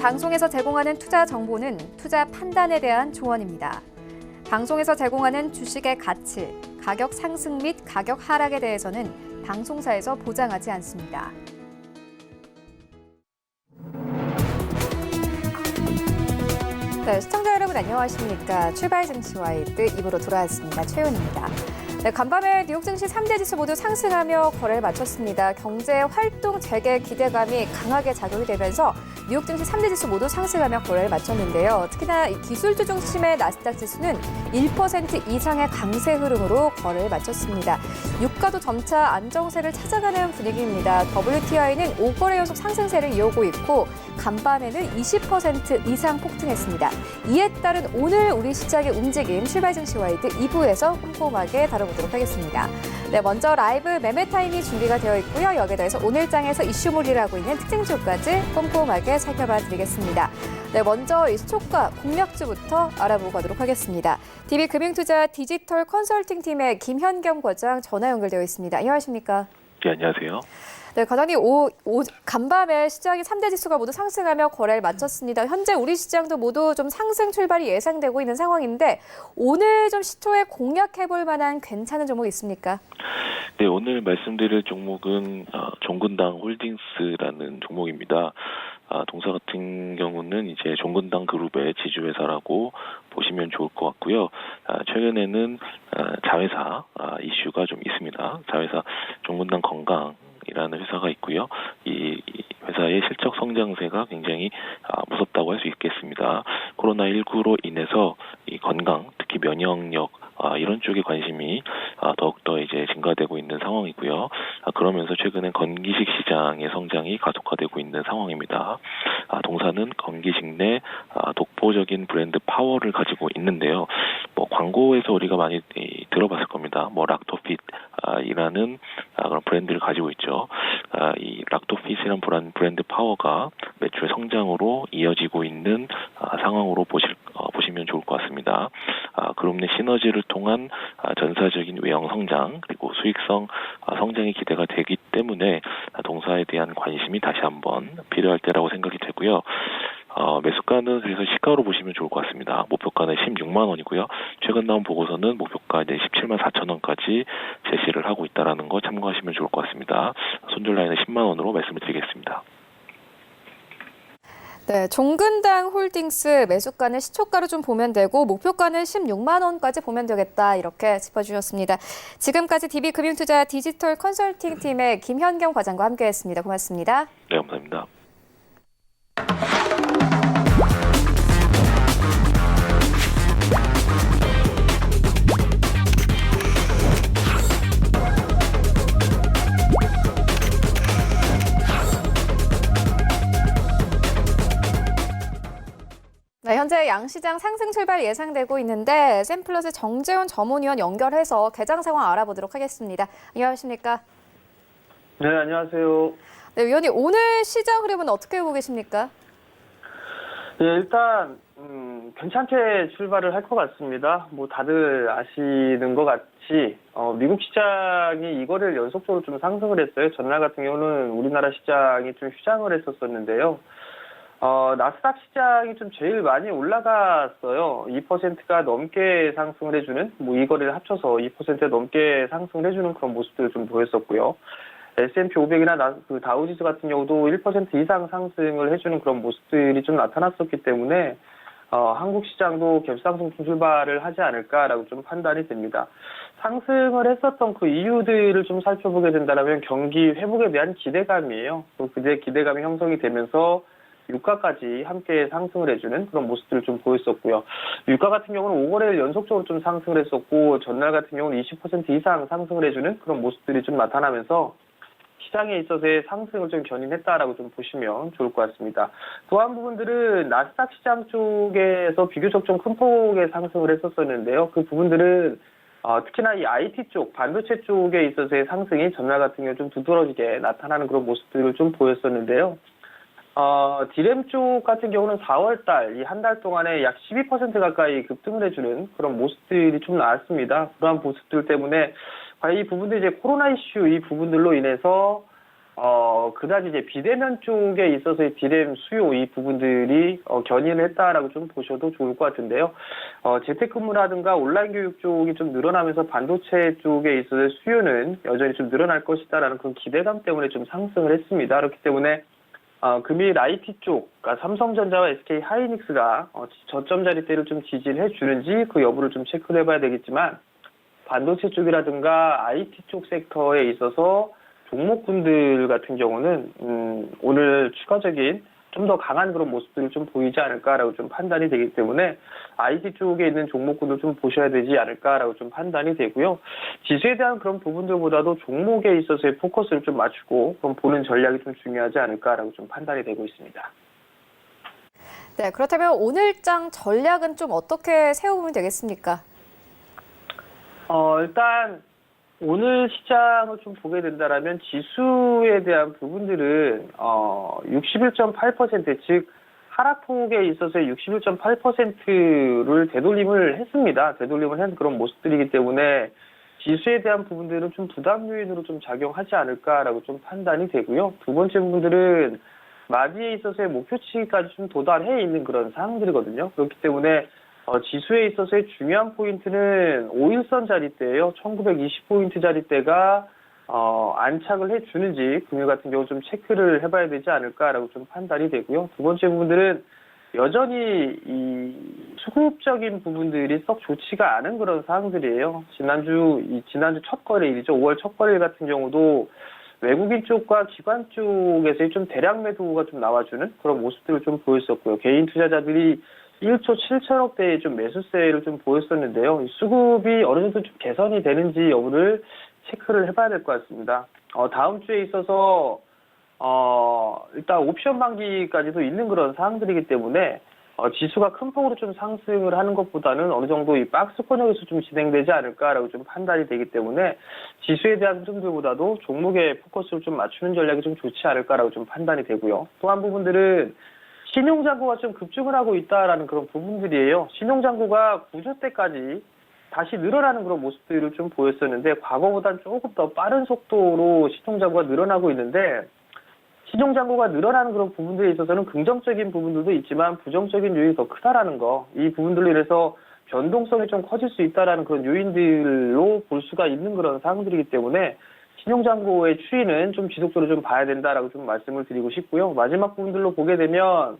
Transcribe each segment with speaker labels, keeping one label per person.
Speaker 1: 방송에서 제공하는 투자 정보는 투자 판단에 대한 조언입니다. 방송에서 제공하는 주식의 가치, 가격 상승 및 가격 하락에 대해서는 방송사에서 보장하지 않습니다. 네, 시청자 여러분 안녕하십니까. 출발 증시와이드 2부로 돌아왔습니다. 최윤입니다. 네, 간밤에 뉴욕 증시 3대 지수 모두 상승하며 거래를 마쳤습니다. 경제 활동 재개 기대감이 강하게 작용이 되면서 뉴욕 증시 3대 지수 모두 상승하며 거래를 마쳤는데요. 특히나 기술주 중심의 나스닥 지수는 1% 이상의 강세 흐름으로 거래를 마쳤습니다. 유가도 점차 안정세를 찾아가는 분위기입니다. WTI는 5거래 연속 상승세를 이어오고 있고 간밤에는 20% 이상 폭등했습니다. 이에 따른 오늘 우리 시장의 움직임 출발 증시와이드 2부에서 꼼꼼하게 다뤄보도록 하겠습니다. 네, 먼저 라이브 매매 타임이 준비가 되어 있고요. 여기에 더해서 오늘 장에서 이슈몰이를 하고 있는 특징주까지 꼼꼼하게 살펴봐 드리겠습니다. 네, 먼저 이 수초가 공략주부터 알아보고 가도록 하겠습니다. DB금융투자 디지털 컨설팅 팀의 김현겸 과장 전화 연결되어 있습니다. 안녕하십니까?
Speaker 2: 네, 안녕하세요.
Speaker 1: 네, 과장님, 간밤에 시장이 3대 지수가 모두 상승하며 거래를 마쳤습니다. 현재 우리 시장도 모두 좀 상승 출발이 예상되고 있는 상황인데 오늘 좀 시초에 공략해볼 만한 괜찮은 종목 있습니까?
Speaker 2: 네, 오늘 말씀드릴 종목은 종근당 홀딩스라는 종목입니다. 동사 같은 경우는 이제 종근당 그룹의 지주회사라고 보시면 좋을 것 같고요. 최근에는 자회사 이슈가 좀 있습니다. 자회사 종근당 건강이라는 회사가 있고요. 이 회사의 실적 성장세가 굉장히 무섭다고 할 수 있겠습니다. 코로나19로 인해서 이 건강, 특히 면역력 이런 쪽에 관심이 더욱더 이제 증가되고 있는 상황이고요. 그러면서 최근에 건기식 시장의 성장이 가속화되고 있는 상황입니다. 동사는 건기식 내 독보적인 브랜드 파워를 가지고 있는데요. 광고에서 우리가 많이 들어봤을 겁니다. 락토핏이라는 그런 브랜드를 가지고 있죠. 이 락토핏이라는 브랜드 파워가 매출 성장으로 이어지고 있는 상황으로 보시면 좋을 것 같습니다. 그룹 내 시너지를 통한 전사적인 외형 성장 그리고 수익성 성장이 기대가 되기 때문에 동사에 대한 관심이 다시 한번 필요할 때라고 생각이 되고요. 매수가는 그래서 시가로 보시면 좋을 것 같습니다. 목표가는 16만 원이고요. 최근 나온 보고서는 목표가 이제 17만 4천 원까지 제시를 하고 있다는 거 참고하시면 좋을 것 같습니다. 손절 라인은 10만 원으로 말씀을 드리겠습니다.
Speaker 1: 네, 종근당 홀딩스 매수가는 시초가로 좀 보면 되고 목표가는 16만 원까지 보면 되겠다 이렇게 짚어주셨습니다. 지금까지 DB금융투자 디지털 컨설팅 팀의 김현경 과장과 함께했습니다. 고맙습니다.
Speaker 2: 네, 감사합니다.
Speaker 1: 네, 현재 양시장 상승 출발 예상되고 있는데 샘플러스 정재훈 전문위원 연결해서 개장 상황 알아보도록 하겠습니다. 안녕하십니까?
Speaker 3: 네, 안녕하세요.
Speaker 1: 네, 위원님 오늘 시장 흐름은 어떻게 보고 계십니까?
Speaker 3: 네, 일단 괜찮게 출발을 할 것 같습니다. 다들 아시는 것 같이 미국 시장이 이거를 연속적으로 좀 상승을 했어요. 전날 같은 경우는 우리나라 시장이 좀 휴장을 했었었는데요. 나스닥 시장이 좀 제일 많이 올라갔어요. 2%가 넘게 상승을 해주는, 이 거래를 합쳐서 2% 넘게 상승을 해주는 그런 모습들을 좀 보였었고요. S&P 500이나 다우지수 같은 경우도 1% 이상 상승을 해주는 그런 모습들이 좀 나타났었기 때문에 한국 시장도 갭상승 출발을 하지 않을까라고 좀 판단이 됩니다. 상승을 했었던 그 이유들을 좀 살펴보게 된다면 경기 회복에 대한 기대감이에요. 또 그제 기대감이 형성이 되면서 유가까지 함께 상승을 해주는 그런 모습들을 좀 보였었고요. 유가 같은 경우는 5거래일 연속적으로 좀 상승을 했었고 전날 같은 경우는 20% 이상 상승을 해주는 그런 모습들이 좀 나타나면서 시장에 있어서의 상승을 좀 견인했다라고 좀 보시면 좋을 것 같습니다. 또 한 부분들은 나스닥 시장 쪽에서 비교적 좀 큰 폭의 상승을 했었었는데요. 그 부분들은 특히나 이 IT 쪽, 반도체 쪽에 있어서의 상승이 전날 같은 경우 좀 두드러지게 나타나는 그런 모습들을 좀 보였었는데요. 디램 쪽 같은 경우는 4월달, 이 한 달 동안에 약 12% 가까이 급등을 해주는 그런 모습들이 좀 나왔습니다. 그러한 모습들 때문에 과연 이 부분들이 이제 코로나 이슈 이 부분들로 인해서 그다지 이제 비대면 쪽에 있어서의 디램 수요 이 부분들이 견인을 했다라고 좀 보셔도 좋을 것 같은데요. 재택근무라든가 온라인 교육 쪽이 좀 늘어나면서 반도체 쪽에 있어서의 수요는 여전히 좀 늘어날 것이다라는 그런 기대감 때문에 좀 상승을 했습니다. 그렇기 때문에 금일 IT 쪽, 그러니까 삼성전자와 SK 하이닉스가 저점 자리대를 좀 지지를 해주는지 그 여부를 좀 체크를 해봐야 되겠지만 반도체 쪽이라든가 IT 쪽 섹터에 있어서 종목군들 같은 경우는 오늘 추가적인 좀 더 강한 그런 모습들을 좀 보이지 않을까라고 좀 판단이 되기 때문에 IT 쪽에 있는 종목군들 좀 보셔야 되지 않을까라고 좀 판단이 되고요. 지수에 대한 그런 부분들보다도 종목에 있어서의 포커스를 좀 맞추고 그럼 보는 전략이 좀 중요하지 않을까라고 좀 판단이 되고 있습니다.
Speaker 1: 네, 그렇다면 오늘장 전략은 좀 어떻게 세우면 되겠습니까?
Speaker 3: 일단 오늘 시장을 좀 보게 된다라면 지수에 대한 부분들은 61.8% 즉 하락폭에 있어서의 61.8%를 되돌림을 했습니다. 되돌림을 한 그런 모습들이기 때문에 지수에 대한 부분들은 좀 부담 요인으로 좀 작용하지 않을까라고 좀 판단이 되고요. 두 번째 부분들은 마디에 있어서의 목표치까지 좀 도달해 있는 그런 사항들이거든요. 그렇기 때문에 지수에 있어서의 중요한 포인트는 5일선 자리대예요. 1920포인트 자리대가 안착을 해주는지 금일 같은 경우 좀 체크를 해봐야 되지 않을까라고 좀 판단이 되고요. 두 번째 부분들은 여전히 이 수급적인 부분들이 썩 좋지가 않은 그런 사항들이에요. 지난주 첫 거래일이죠. 5월 첫 거래일 같은 경우도 외국인 쪽과 기관 쪽에서의 좀 대량 매도가 좀 나와주는 그런 모습들을 좀 보였었고요. 개인 투자자들이 1조 7천억대의 좀 매수세를 좀 보였었는데요. 수급이 어느 정도 좀 개선이 되는지 여부를 체크를 해봐야 될 것 같습니다. 다음 주에 있어서 일단 옵션 만기까지도 있는 그런 사항들이기 때문에 지수가 큰 폭으로 좀 상승을 하는 것보다는 어느 정도 이 박스권역에서 좀 진행되지 않을까라고 좀 판단이 되기 때문에 지수에 대한 흐름들보다도 종목에 포커스를 좀 맞추는 전략이 좀 좋지 않을까라고 좀 판단이 되고요. 또 한 부분들은 신용잔고가 좀 급증을 하고 있다라는 그런 부분들이에요. 신용잔고가 9조 때까지 다시 늘어나는 그런 모습들을 좀 보였었는데 과거보다는 조금 더 빠른 속도로 신용잔고가 늘어나고 있는데 신용잔고가 늘어나는 그런 부분들에 있어서는 긍정적인 부분들도 있지만 부정적인 요인이 더 크다라는 거. 이 부분들로 인해서 변동성이 좀 커질 수 있다라는 그런 요인들로 볼 수가 있는 그런 사항들이기 때문에 신용잔고의 추이는 좀 지속적으로 좀 봐야 된다라고 좀 말씀을 드리고 싶고요. 마지막 부분들로 보게 되면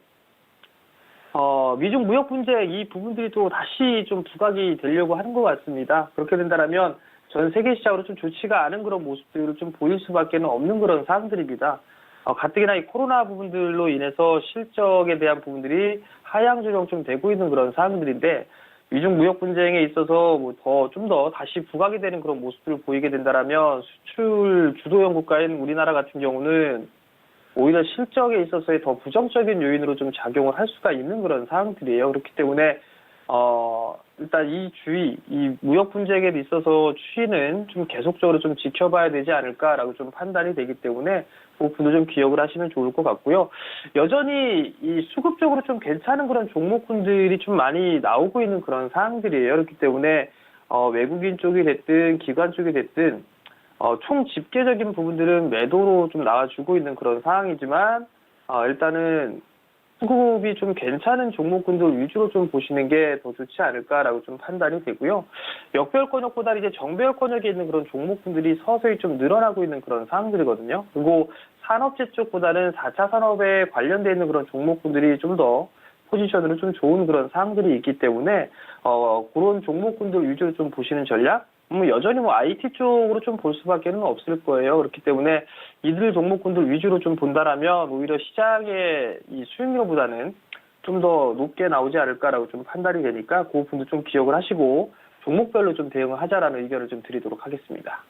Speaker 3: 미중 무역 분쟁 이 부분들이 또 다시 좀 부각이 되려고 하는 것 같습니다. 그렇게 된다면 전 세계 시장으로 좀 좋지가 않은 그런 모습들을 좀 보일 수밖에 없는 그런 사항들입니다. 가뜩이나 이 코로나 부분들로 인해서 실적에 대한 부분들이 하향 조정 좀 되고 있는 그런 사항들인데 미중 무역 분쟁에 있어서 좀 더 다시 부각이 되는 그런 모습들을 보이게 된다라면 수출 주도형 국가인 우리나라 같은 경우는 오히려 실적에 있어서의 더 부정적인 요인으로 좀 작용을 할 수가 있는 그런 사항들이에요. 그렇기 때문에 일단 이 무역 분쟁에 있어서 추이는 좀 계속적으로 좀 지켜봐야 되지 않을까라고 좀 판단이 되기 때문에 그 부분도 좀 기억을 하시면 좋을 것 같고요. 여전히 이 수급적으로 좀 괜찮은 그런 종목군들이 좀 많이 나오고 있는 그런 사항들이에요. 그렇기 때문에 외국인 쪽이 됐든 기관 쪽이 됐든 총 집계적인 부분들은 매도로 좀 나와주고 있는 그런 상황이지만 일단은 수급이 좀 괜찮은 종목군들 위주로 좀 보시는 게 더 좋지 않을까라고 좀 판단이 되고요. 역배열 권역보다 이제 정배열 권역에 있는 그런 종목군들이 서서히 좀 늘어나고 있는 그런 상황들이거든요. 그리고 산업재 쪽보다는 4차 산업에 관련되어 있는 그런 종목군들이 좀 더 포지션으로 좀 좋은 그런 상황들이 있기 때문에 그런 종목군들 위주로 좀 보시는 전략? 여전히 IT 쪽으로 좀 볼 수밖에 없을 거예요. 그렇기 때문에 이들 종목군들 위주로 좀 본다라면 오히려 시장의 이 수익률보다는 좀 더 높게 나오지 않을까라고 좀 판단이 되니까 그 부분도 좀 기억을 하시고 종목별로 좀 대응을 하자라는 의견을 좀 드리도록 하겠습니다.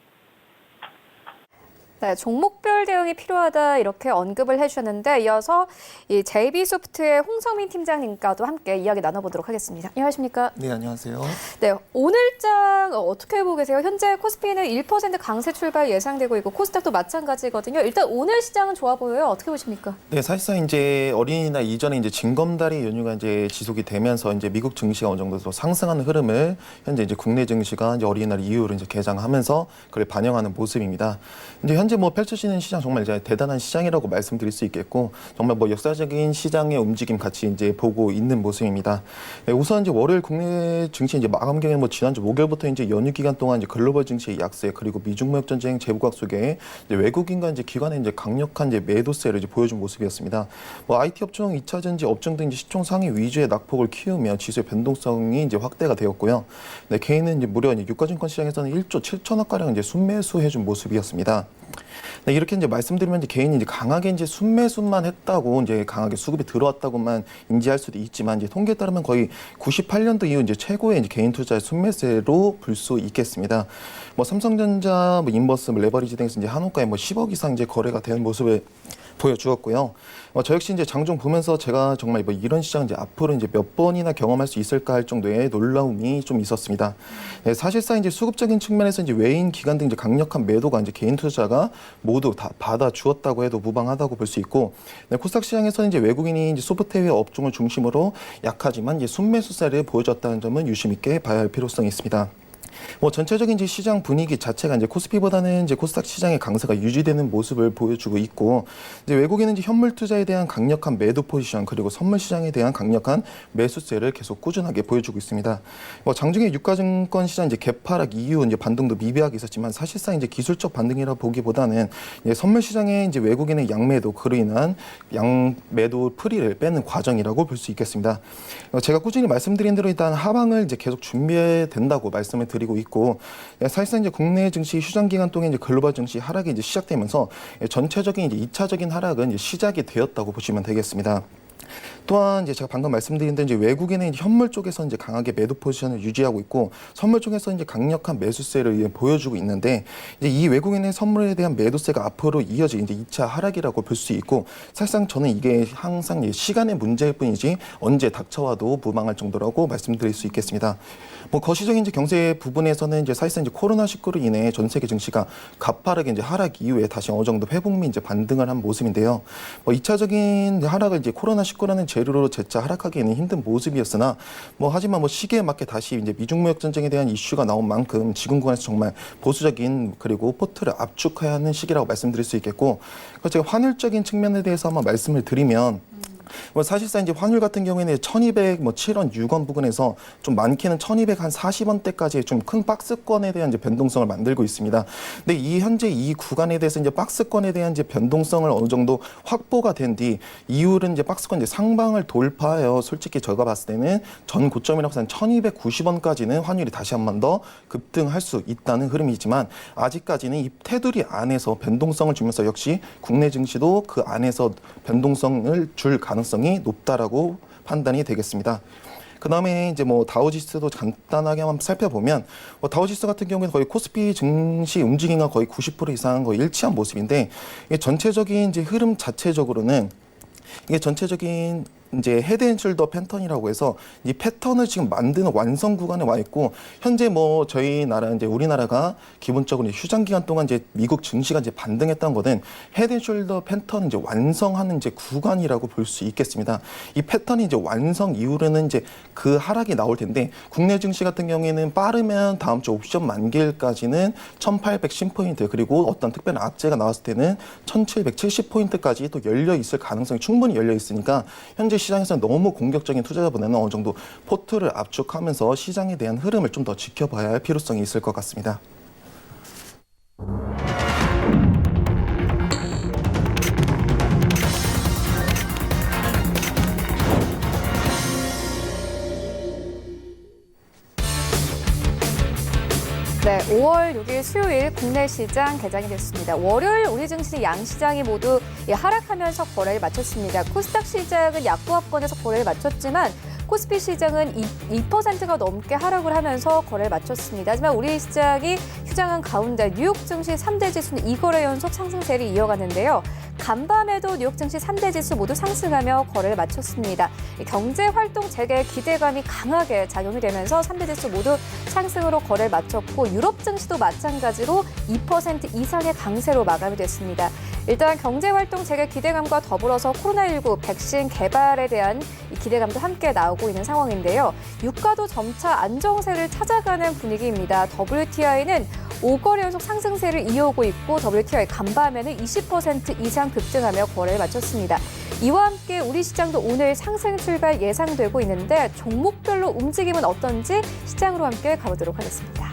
Speaker 1: 네, 종목별 대응이 필요하다 이렇게 언급을 해주셨는데 이어서 이 JB소프트의 홍성민 팀장님과도 함께 이야기 나눠보도록 하겠습니다. 안녕하십니까?
Speaker 4: 네, 안녕하세요.
Speaker 1: 네, 오늘장 어떻게 보고 계세요? 현재 코스피는 1% 강세 출발 예상되고 있고 코스닥도 마찬가지거든요. 일단 오늘 시장은 좋아 보여요. 어떻게 보십니까?
Speaker 4: 네, 사실상 이제 어린이날 이전에 이제 징검다리 연휴가 이제 지속이 되면서 이제 미국 증시가 어느 정도 더 상승하는 흐름을 현재 이제 국내 증시가 이제 어린이날 이후로 이제 개장하면서 그걸 반영하는 모습입니다. 이제 현재 뭐 펼쳐지는 시장 정말 이제 대단한 시장이라고 말씀드릴 수 있겠고 정말 뭐 역사적인 시장의 움직임 같이 이제 보고 있는 모습입니다. 우선 이제 월요일 국내 증시 이제 마감 경에 뭐 지난주 목요일부터 이제 연휴 기간 동안 이제 글로벌 증시의 약세 그리고 미중 무역 전쟁 재부각 속에 이제 외국인과 이제 기관의 이제 강력한 이제 매도세를 이제 보여준 모습이었습니다. 뭐 IT 업종, 2차 전지 업종 등 이제 시총 상위 위주의 낙폭을 키우며 지수의 변동성이 이제 확대가 되었고요. 네, 개인은 이제 무려 유가증권 시장에서는 1조 7천억 가량 이제 순매수해준 모습이었습니다. 네, 이렇게 이제 말씀드리면 이제 개인이 이제 강하게 이제 순매수만 했다고 이제 강하게 수급이 들어왔다고만 인지할 수도 있지만 이제 통계에 따르면 거의 98년도 이후 이제 최고의 이제 개인 투자의 순매수로 볼 수 있겠습니다. 뭐 삼성전자, 뭐 인버스, 뭐 레버리지 등에서 이제 한호가에 뭐 10억 이상 이제 거래가 되는 모습을 보여주었고요. 저 역시 이제 장중 보면서 제가 정말 뭐 이런 시장 이제 앞으로 이제 몇 번이나 경험할 수 있을까 할 정도의 놀라움이 좀 있었습니다. 네, 사실상 이제 수급적인 측면에서 이제 외인 기관 등 이제 강력한 매도가 이제 개인 투자자가 모두 다 받아 주었다고 해도 무방하다고 볼 수 있고, 네, 코스닥 시장에서는 이제 외국인이 이제 소프트웨어 업종을 중심으로 약하지만 이제 순매수세를 보여줬다는 점은 유심 있게 봐야 할 필요성이 있습니다. 뭐 전체적인 이제 시장 분위기 자체가 이제 코스피보다는 이제 코스닥 시장의 강세가 유지되는 모습을 보여주고 있고, 이제 외국인은 이제 현물 투자에 대한 강력한 매도 포지션 그리고 선물 시장에 대한 강력한 매수세를 계속 꾸준하게 보여주고 있습니다. 뭐 장중에 유가증권 시장 이제 개파락 이후 이제 반등도 미비하게 있었지만 사실상 이제 기술적 반등이라 보기보다는 이제 선물 시장에 이제 외국인의 양매도 그로 인한 양매도 풀이를 빼는 과정이라고 볼 수 있겠습니다. 제가 꾸준히 말씀드린 대로 일단 하방을 이제 계속 준비해야 된다고 말씀을 드리고 있고, 사실상 이제 국내 증시 휴장 기간 동안 이제 글로벌 증시 하락이 이제 시작되면서 전체적인 이제 2차적인 하락은 이제 시작이 되었다고 보시면 되겠습니다. 또한 이제 제가 방금 말씀드린 대로 이제 외국인의 현물 쪽에서 이제 강하게 매도 포지션을 유지하고 있고 선물 쪽에서 이제 강력한 매수세를 보여주고 있는데, 이제 이 외국인의 선물에 대한 매도세가 앞으로 이어질 이제 2차 하락이라고 볼 수 있고, 사실상 저는 이게 항상 시간의 문제일 뿐이지 언제 닥쳐와도 무방할 정도라고 말씀드릴 수 있겠습니다. 뭐 거시적인 이제 경제 부분에서는 이제 사실상 이제 코로나19로 인해 전 세계 증시가 가파르게 이제 하락 이후에 다시 어느 정도 회복 및 이제 반등을 한 모습인데요. 뭐 2차적인 하락을 이제 코로나19라는 재료로 재차 하락하기에는 힘든 모습이었으나, 뭐 하지만 뭐 시기에 맞게 다시 이제 미중 무역 전쟁에 대한 이슈가 나온 만큼 지금 구간에서 정말 보수적인 그리고 포트를 압축해야 하는 시기라고 말씀드릴 수 있겠고, 제가 환율적인 측면에 대해서 한번 말씀을 드리면. 뭐 사실상 이제 환율 같은 경우에는 1,207원, 6원 부근에서 좀 많게는 1,240원대까지 좀 큰 박스권에 대한 이제 변동성을 만들고 있습니다. 근데 이 현재 이 구간에 대해서 이제 박스권에 대한 이제 변동성을 어느 정도 확보가 된 뒤 이후는 이제 박스권 이제 상방을 돌파하여 솔직히 제가 봤을 때는 전 고점이라고 해서 1,290원까지는 환율이 다시 한 번 더 급등할 수 있다는 흐름이지만 아직까지는 이 테두리 안에서 변동성을 주면서 역시 국내 증시도 그 안에서 변동성을 줄 가능성이 높다라고 판단이 되겠습니다. 그 다음에 이제 뭐 다우지수도 간단하게 한번 살펴보면, 다우지수 같은 경우에는 거의 코스피 증시 움직임과 거의 90% 이상 거의 일치한 모습인데, 이게 전체적인 이제 흐름 자체적으로는 이게 전체적인 이제 헤드앤숄더 패턴이라고 해서 이 패턴을 지금 만드는 완성 구간에 와 있고, 현재 뭐 저희 나라 이제 우리나라가 기본적으로 휴장 기간 동안 이제 미국 증시가 이제 반등했던 거는 헤드앤숄더 패턴 이제 완성하는 이제 구간이라고 볼 수 있겠습니다. 이 패턴이 이제 완성 이후로는 이제 그 하락이 나올 텐데, 국내 증시 같은 경우에는 빠르면 다음 주 옵션 만기일까지는 1,810포인트 그리고 어떤 특별한 악재가 나왔을 때는 1,770포인트까지 또 열려 있을 가능성이 충분히 열려 있으니까 현재 시장에서는 너무 공격적인 투자자보다는 어느 정도 포트를 압축하면서 시장에 대한 흐름을 좀 더 지켜봐야 할 필요성이 있을 것 같습니다.
Speaker 1: 네, 5월 6일 수요일 국내 시장 개장이 됐습니다. 월요일 우리 증시 양시장이 모두 하락하면서 거래를 마쳤습니다. 코스닥 시장은 약보합권에서 거래를 마쳤지만 코스피 시장은 2%가 넘게 하락을 하면서 거래를 마쳤습니다. 하지만 우리 시장이 휴장한 가운데 뉴욕 증시 3대 지수는 2거래 연속 상승세를 이어갔는데요. 간밤에도 뉴욕 증시 3대 지수 모두 상승하며 거래를 마쳤습니다. 경제 활동 재개 기대감이 강하게 작용이 되면서 3대 지수 모두 상승으로 거래를 마쳤고, 유럽 증시도 마찬가지로 2% 이상의 강세로 마감이 됐습니다. 일단 경제활동 재개 기대감과 더불어서 코로나19 백신 개발에 대한 이 기대감도 함께 나오고 있는 상황인데요. 유가도 점차 안정세를 찾아가는 분위기입니다. WTI는 5거래 연속 상승세를 이어오고 있고 WTI 간밤에는 20% 이상 급등하며 거래를 마쳤습니다. 이와 함께 우리 시장도 오늘 상승 출발 예상되고 있는데 종목별로 움직임은 어떤지 시장으로 함께 가보도록 하겠습니다.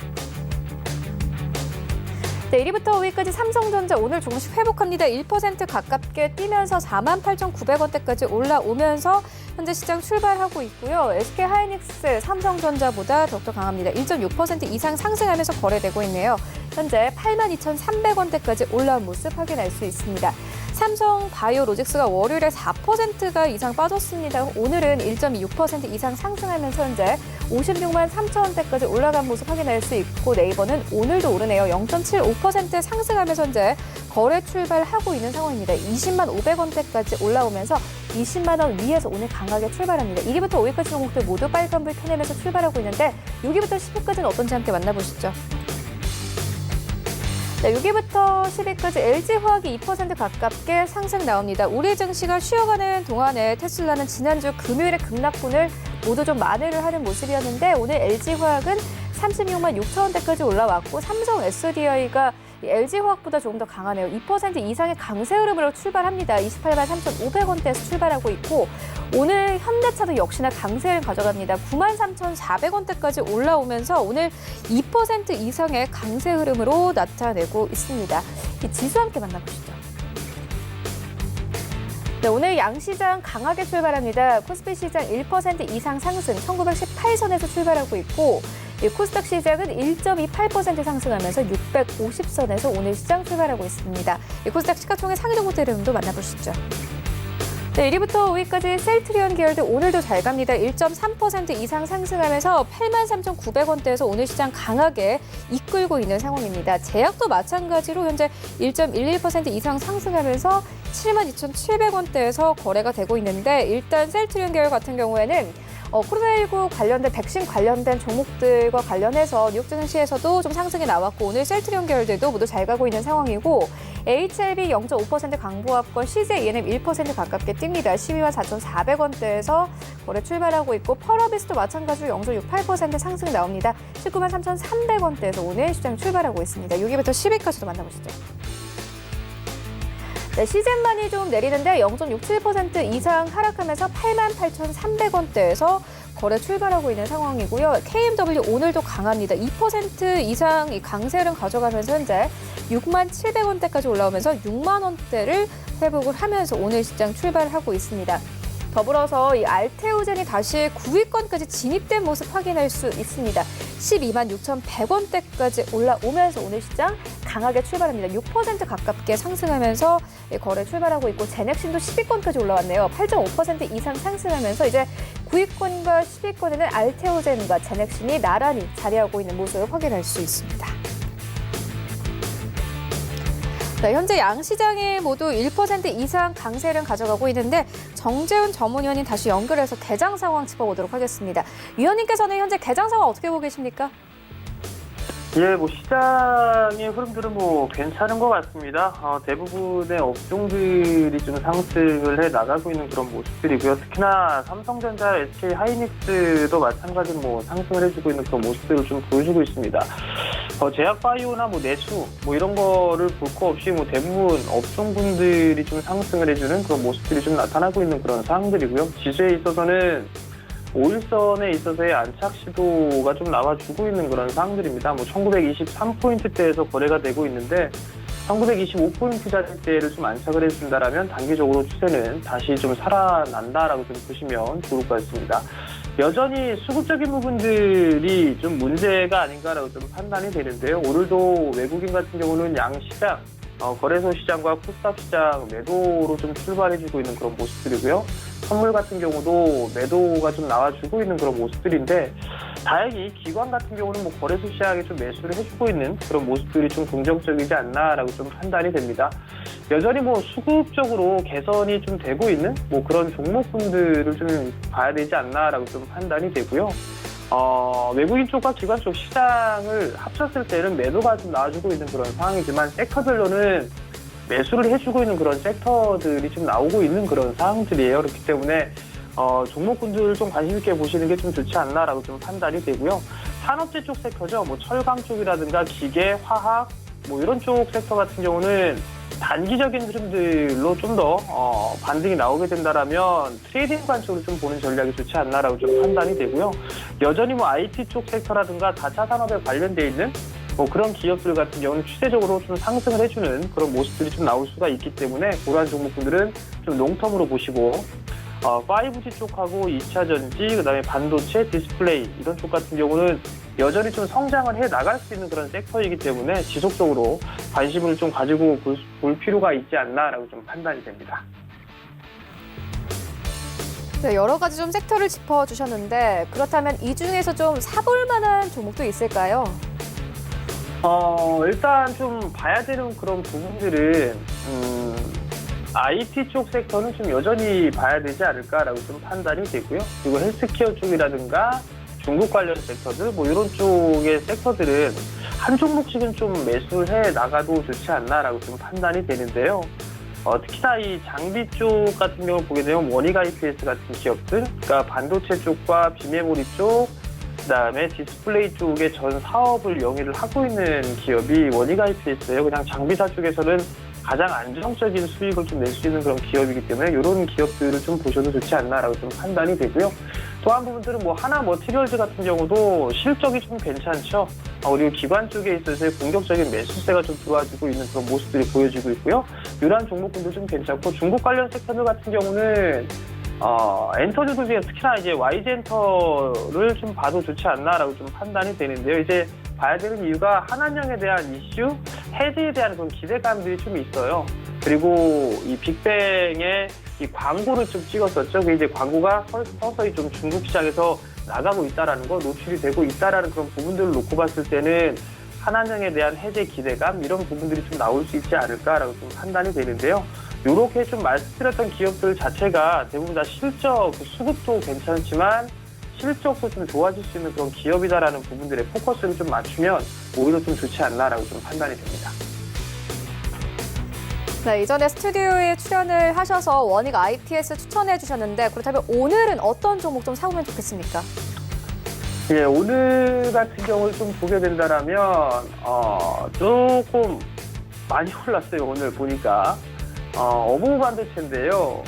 Speaker 1: 네, 1위부터 5위까지 삼성전자 오늘 조금씩 회복합니다. 1% 가깝게 뛰면서 48,900원대까지 올라오면서 현재 시장 출발하고 있고요. SK하이닉스 삼성전자보다 더욱더 강합니다. 1.6% 이상 상승하면서 거래되고 있네요. 현재 82,300원대까지 올라온 모습 확인할 수 있습니다. 삼성바이오로직스가 월요일에 4%가 이상 빠졌습니다. 오늘은 1.26% 이상 상승하면서 현재 56만 3천원대까지 올라간 모습 확인할 수 있고 네이버는 오늘도 오르네요. 0.75% 상승하면서 현재 거래 출발하고 있는 상황입니다. 20만 500원대까지 올라오면서 20만 원 위에서 오늘 강하게 출발합니다. 1위부터 5위까지 종목들 모두 빨간불 켜내면서 출발하고 있는데 6위부터 10위까지는 어떤지 함께 만나보시죠. 네, 6위부터 10위까지 LG화학이 2% 가깝게 상승 나옵니다. 우리 증시가 쉬어가는 동안에 테슬라는 지난주 금요일에 급락분을 모두 좀 만회를 하는 모습이었는데 오늘 LG화학은 36만 6천원대까지 올라왔고 삼성 SDI가 LG화학보다 조금 더 강하네요. 2% 이상의 강세 흐름으로 출발합니다. 28만 3,500원대에서 출발하고 있고 오늘 현대차도 역시나 강세를 가져갑니다. 9만 3,400원대까지 올라오면서 오늘 2% 이상의 강세 흐름으로 나타내고 있습니다. 이 지수 함께 만나보시죠. 네, 오늘 양시장 강하게 출발합니다. 코스피 시장 1% 이상 상승, 1918선에서 출발하고 있고 코스닥 시장은 1.28% 상승하면서 650선에서 오늘 시장 출발하고 있습니다. 코스닥 시가총액 상위 종목들 이름도 만나보시죠. 네, 1위부터 5위까지 셀트리온 계열들 오늘도 잘 갑니다. 1.3% 이상 상승하면서 83,900원대에서 오늘 시장 강하게 이끌고 있는 상황입니다. 제약도 마찬가지로 현재 1.11% 이상 상승하면서 72,700원대에서 거래가 되고 있는데 일단 셀트리온 계열 같은 경우에는 코로나19 관련된 백신 관련된 종목들과 관련해서 뉴욕 증시에서도 좀 상승이 나왔고 오늘 셀트리온 계열들도 모두 잘 가고 있는 상황이고 HLB 0.5% 강보합권 CJ ENM 1% 가깝게 뜁니다. 12만 4,400원대에서 거래 출발하고 있고 펄어비스도 마찬가지로 0.68% 상승이 나옵니다. 19만 3,300원대에서 오늘 시장 출발하고 있습니다. 6위부터 10위까지도 만나보시죠. 네, 시젠만이 좀 내리는데 0.67% 이상 하락하면서 88,300원대에서 거래 출발하고 있는 상황이고요. KMW 오늘도 강합니다. 2% 이상 이 강세를 가져가면서 현재 6만 700원대까지 올라오면서 6만 원대를 회복을 하면서 오늘 시장 출발하고 있습니다. 더불어서 이 알테오젠이 다시 9위권까지 진입된 모습 확인할 수 있습니다. 12만 6,100원대까지 올라오면서 오늘 시장 강하게 출발합니다. 6% 가깝게 상승하면서 거래 출발하고 있고 제넥신도 10위권까지 올라왔네요. 8.5% 이상 상승하면서 이제 9위권과 10위권에는 알테오젠과 제넥신이 나란히 자리하고 있는 모습을 확인할 수 있습니다. 네, 현재 양시장이 모두 1% 이상 강세를 가져가고 있는데 정재훈 전문위원님 다시 연결해서 개장 상황 짚어보도록 하겠습니다. 위원님께서는 현재 개장 상황 어떻게 보고 계십니까?
Speaker 3: 예, 시장의 흐름들은 괜찮은 것 같습니다. 대부분의 업종들이 좀 상승을 해 나가고 있는 그런 모습들이고요. 특히나 삼성전자, SK하이닉스도 마찬가지로 상승을 해주고 있는 그런 모습들을 좀 보여주고 있습니다. 제약바이오나 내수 이런 거를 볼 거 없이 대부분 업종분들이 좀 상승을 해주는 그런 모습들이 좀 나타나고 있는 그런 상황들이고요. 지수에 있어서는 5일선에 있어서의 안착 시도가 좀 나와주고 있는 그런 상황들입니다. 1923포인트대에서 거래가 되고 있는데 1925포인트짜리대를 좀 안착을 해준다라면 단기적으로 추세는 다시 좀 살아난다라고 좀 보시면 좋을 것 같습니다. 여전히 수급적인 부분들이 좀 문제가 아닌가라고 좀 판단이 되는데요. 오늘도 외국인 같은 경우는 양시장, 거래소 시장과 코스닥 시장 매도로 좀 출발해주고 있는 그런 모습들이고요. 선물 같은 경우도 매도가 좀 나와주고 있는 그런 모습들인데 다행히 기관 같은 경우는 거래소 시장에 좀 매수를 해주고 있는 그런 모습들이 좀 긍정적이지 않나라고 좀 판단이 됩니다. 여전히 수급적으로 개선이 좀 되고 있는 그런 종목군들을 좀 봐야 되지 않나라고 좀 판단이 되고요. 외국인 쪽과 기관 쪽 시장을 합쳤을 때는 매도가 좀 나와주고 있는 그런 상황이지만 섹터별로는 매수를 해주고 있는 그런 섹터들이 좀 나오고 있는 그런 상황들이에요. 그렇기 때문에 종목군들 좀 관심 있게 보시는 게 좀 좋지 않나라고 좀 판단이 되고요. 산업재 쪽 섹터죠. 뭐 철강 쪽이라든가 기계, 화학 뭐 이런 쪽 섹터 같은 경우는 단기적인 흐름들로 좀 더 반등이 나오게 된다라면 트레이딩 관점으로 좀 보는 전략이 좋지 않나라고 좀 판단이 되고요. 여전히 뭐 IT 쪽 섹터라든가 4차 산업에 관련돼 있는 뭐 그런 기업들 같은 경우는 추세적으로 좀 상승을 해주는 그런 모습들이 좀 나올 수가 있기 때문에 그러한 종목군들은 좀 롱텀으로 보시고 5G 쪽하고 2차 전지, 그다음에 반도체, 디스플레이 이런 쪽 같은 경우는 여전히 좀 성장을 해 나갈 수 있는 그런 섹터이기 때문에 지속적으로 관심을 좀 가지고 볼 필요가 있지 않나라고 좀 판단이 됩니다.
Speaker 1: 네, 여러 가지 좀 섹터를 짚어주셨는데 그렇다면 이 중에서 좀 사볼 만한 종목도 있을까요?
Speaker 3: 일단 좀 봐야 되는 그런 부분들은 IT 쪽 섹터는 좀 여전히 봐야 되지 않을까라고 좀 판단이 되고요. 그리고 헬스케어 쪽이라든가 중국 관련 섹터들 뭐 이런 쪽의 섹터들은 한 종목씩은 좀 매수를 해 나가도 좋지 않나라고 좀 판단이 되는데요. 특히나 이 장비 쪽 같은 경우 보게 되면 원익 IPS 같은 기업들, 그러니까 반도체 쪽과 비메모리 쪽, 그다음에 디스플레이 쪽의 전 사업을 영위를 하고 있는 기업이 원익 IPS예요. 그냥 장비사 쪽에서는 가장 안정적인 수익을 좀 낼 수 있는 그런 기업이기 때문에 이런 기업들을 좀 보셔도 좋지 않나라고 좀 판단이 되고요. 또 한 부분들은 뭐 하나 머티리얼즈 같은 경우도 실적이 좀 괜찮죠. 그리고 기관 쪽에 있어서의 공격적인 매수세가 좀 들어와주고 있는 그런 모습들이 보여지고 있고요. 이러한 종목군도 좀 괜찮고 중국 관련 섹터들 같은 경우는 엔터들 중에 특히나 이제 YG엔터를 좀 봐도 좋지 않나라고 좀 판단이 되는데요. 이제 봐야 되는 이유가 한한령에 대한 이슈, 해지에 대한 그런 기대감들이 좀 있어요. 그리고 이 빅뱅의 이 광고를 좀 찍었었죠. 그 이제 광고가 서서히 좀 중국 시장에서 나가고 있다라는 거, 노출이 되고 있다라는 그런 부분들을 놓고 봤을 때는 한한령에 대한 해제 기대감 이런 부분들이 좀 나올 수 있지 않을까라고 좀 판단이 되는데요. 이렇게 좀 말씀드렸던 기업들 자체가 대부분 다 실적, 수급도 괜찮지만 실적도 좀 좋아질 수 있는 그런 기업이다라는 부분들에 포커스를 좀 맞추면 오히려 좀 좋지 않나라고 좀 판단이 됩니다.
Speaker 1: 네, 이전에 스튜디오에 출연을 하셔서 원익 IPS 추천해 주셨는데 그렇다면 오늘은 어떤 종목 좀 사보면 좋겠습니까?
Speaker 3: 예, 오늘 같은 경우를 좀 보게 된다라면 조금 많이 올랐어요. 오늘 보니까 어부 반도체인데요.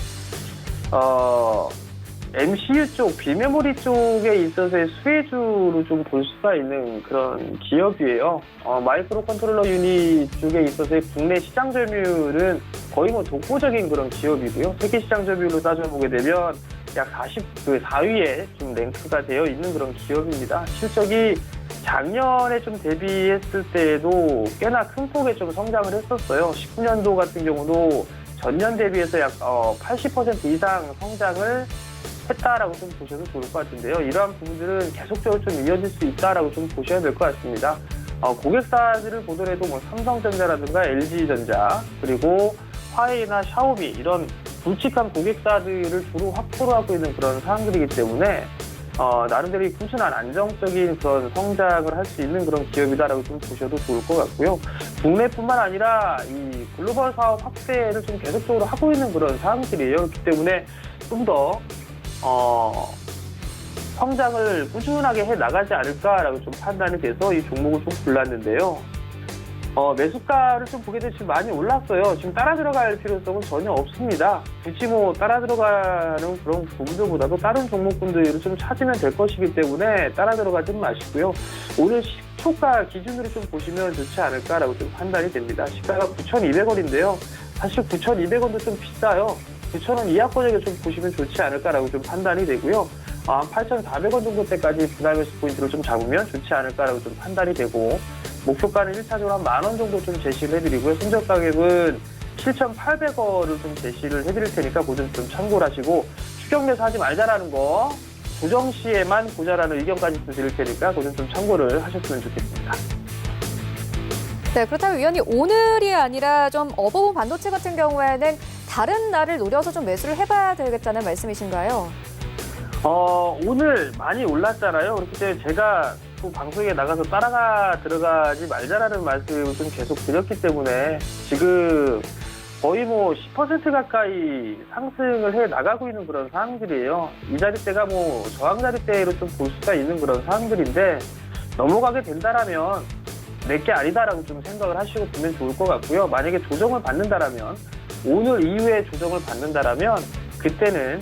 Speaker 3: MCU 쪽, 비메모리 쪽에 있어서의 수혜주로 좀 볼 수가 있는 그런 기업이에요. 마이크로 컨트롤러 유닛 쪽에 있어서의 국내 시장 점유율은 거의 뭐 독보적인 그런 기업이고요. 세계 시장 점유율로 따져보게 되면 약 4위에 좀 랭크가 되어 있는 그런 기업입니다. 실적이 작년에 좀 대비했을 때에도 꽤나 큰 폭의 좀 성장을 했었어요. 19년도 같은 경우도 전년 대비해서 약 80% 이상 성장을 했다라고 좀 보셔도 좋을 것 같은데요. 이러한 부분들은 계속적으로 좀 이어질 수 있다라고 좀 보셔야 될 것 같습니다. 고객사들을 보더라도 뭐 삼성전자라든가 LG전자 그리고 화웨이나 샤오미 이런 굵직한 고객사들을 주로 확보를 하고 있는 그런 상황들이기 때문에 나름대로 꾸준한 안정적인 그런 성장을 할 수 있는 그런 기업이다라고 좀 보셔도 좋을 것 같고요. 국내뿐만 아니라 이 글로벌 사업 확대를 좀 계속적으로 하고 있는 그런 상황들이에요. 그렇기 때문에 좀 더 성장을 꾸준하게 해 나가지 않을까라고 좀 판단이 돼서 이 종목을 좀 골랐는데요. 매수가를 좀 보게 되면 지금 많이 올랐어요. 지금 따라 들어갈 필요성은 전혀 없습니다. 굳이 뭐 따라 들어가는 그런 부분들보다도 다른 종목군들을 좀 찾으면 될 것이기 때문에 따라 들어가지는 마시고요. 오늘 시초가 기준으로 좀 보시면 좋지 않을까라고 좀 판단이 됩니다. 시가가 9,200원인데요. 사실 9,200원도 좀 비싸요. 9,000원 이하권역에 좀 보시면 좋지 않을까라고 좀 판단이 되고요. 8,400원 정도 때까지 분할 매수 포인트를 좀 잡으면 좋지 않을까라고 좀 판단이 되고 목표가는 1차적으로 한 10,000원 정도 좀 제시를 해드리고요. 손절 가격은 7,800원을 좀 제시를 해드릴 테니까 그 점 좀 참고를 하시고 추격 매수 하지 말자라는 거 조정 시에만 보자라는 의견까지 좀 드릴 테니까 그 점 좀 참고를 하셨으면 좋겠습니다.
Speaker 1: 네, 그렇다면 위원님 오늘이 아니라 좀 어버브 반도체 같은 경우에는 다른 날을 노려서 좀 매수를 해봐야 되겠다는 말씀이신가요?
Speaker 3: 오늘 많이 올랐잖아요. 그렇기 때문에 제가 또 방송에 나가서 따라가 들어가지 말자라는 말씀을 좀 계속 드렸기 때문에 지금 거의 뭐 10% 가까이 상승을 해 나가고 있는 그런 상황들이에요. 이 자리대가 뭐 저항 자리대로 좀 볼 수가 있는 그런 상황들인데 넘어가게 된다라면 내게 아니다라고 좀 생각을 하시고 보면 좋을 것 같고요. 만약에 조정을 받는다라면 오늘 이후에 조정을 받는다라면 그때는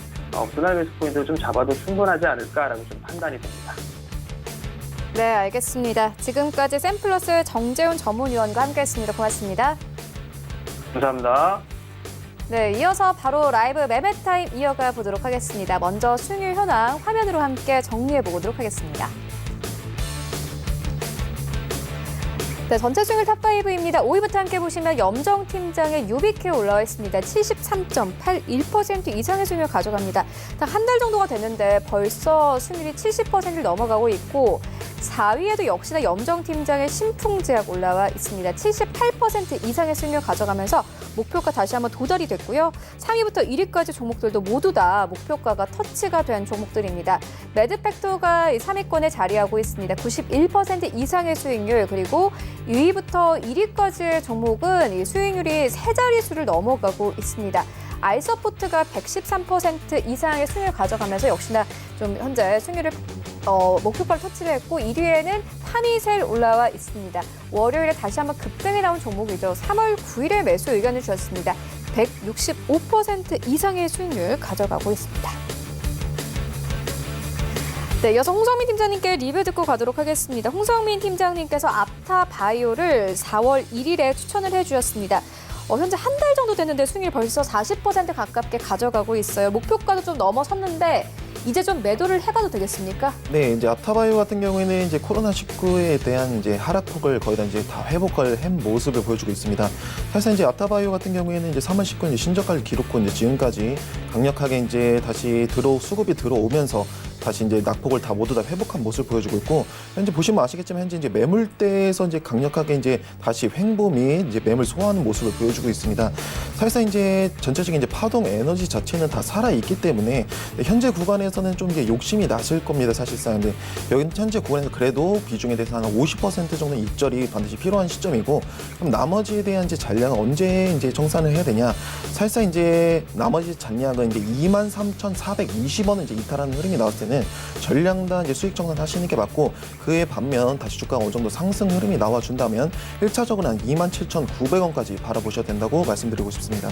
Speaker 3: 분할 매수 포인트를 좀 잡아도 충분하지 않을까라고 좀 판단이 됩니다.
Speaker 1: 네, 알겠습니다. 지금까지 샘플러스 정재훈 전문위원과 함께했습니다. 고맙습니다.
Speaker 3: 감사합니다.
Speaker 1: 네, 이어서 바로 라이브 매매 타임 이어가 보도록 하겠습니다. 먼저 수익률 현황 화면으로 함께 정리해 보도록 하겠습니다. 네, 전체 수익률 탑5입니다. 5위부터 함께 보시면 염정 팀장의 유비케 올라와 있습니다. 73.81% 이상의 수익률 가져갑니다. 딱 한 달 정도가 됐는데 벌써 수익률이 70%를 넘어가고 있고 4위에도 역시나 염정 팀장의 신풍제약 올라와 있습니다. 78% 이상의 수익률 가져가면서 목표가 다시 한번 도달이 됐고요. 3위부터 1위까지 종목들도 모두 다 목표가가 터치가 된 종목들입니다. 매드팩토가 3위권에 자리하고 있습니다. 91% 이상의 수익률, 그리고 2위부터 1위까지의 종목은 이 수익률이 세 자릿수를 넘어가고 있습니다. 아이서포트가 113% 이상의 수익률을 가져가면서 역시나 좀 현재 수익률을 목표가를 터치를 했고 1위에는 파미셀 올라와 있습니다. 월요일에 다시 한번 급등이 나온 종목이죠. 3월 9일에 매수 의견을 주셨습니다. 165% 이상의 수익률 가져가고 있습니다. 네, 이어서 홍성민 팀장님께 리뷰 듣고 가도록 하겠습니다. 홍성민 팀장님께서 앞타바이오를 4월 1일에 추천을 해주셨습니다. 현재 한 달 정도 됐는데 수익률 벌써 40% 가깝게 가져가고 있어요. 목표가도 좀 넘어섰는데 이제 좀 매도를 해봐도 되겠습니까?
Speaker 4: 네, 이제 앞타바이오 같은 경우에는 이제 코로나19에 대한 이제 하락폭을 거의 다 회복을 한 모습을 보여주고 있습니다. 사실 이제 앞타바이오 같은 경우에는 이제 3월 19일 이제 신저가를 기록고 이제 지금까지 강력하게 이제 다시 수급이 들어오면서 다시 이제 낙폭을 다 모두 다 회복한 모습을 보여주고 있고, 현재 보시면 아시겠지만 현재 이제 매물대에서 이제 강력하게 이제 다시 횡보 및 이제 매물 소화하는 모습을 보여주고 있습니다. 사실상 이제 전체적인 이제 파동 에너지 자체는 다 살아 있기 때문에 현재 구간에서는 좀 이제 욕심이 났을 겁니다. 사실상. 근데 여기 현재 구간에서 그래도 비중에 대해서 한 50% 정도 입절이 반드시 필요한 시점이고, 그럼 나머지에 대한 이제 잔량은 언제 이제 정산을 해야 되냐? 사실상 이제 나머지 잔량은 이제 23,420원을 이제 이탈하는 흐름이 나왔을 때는 전량단 이제 수익 정산하시는 게 맞고, 그에 반면 다시 주가가 어느 정도 상승 흐름이 나와준다면 1차적으로 한 27,900원까지 바라보셔야 된다고 말씀드리고 싶습니다.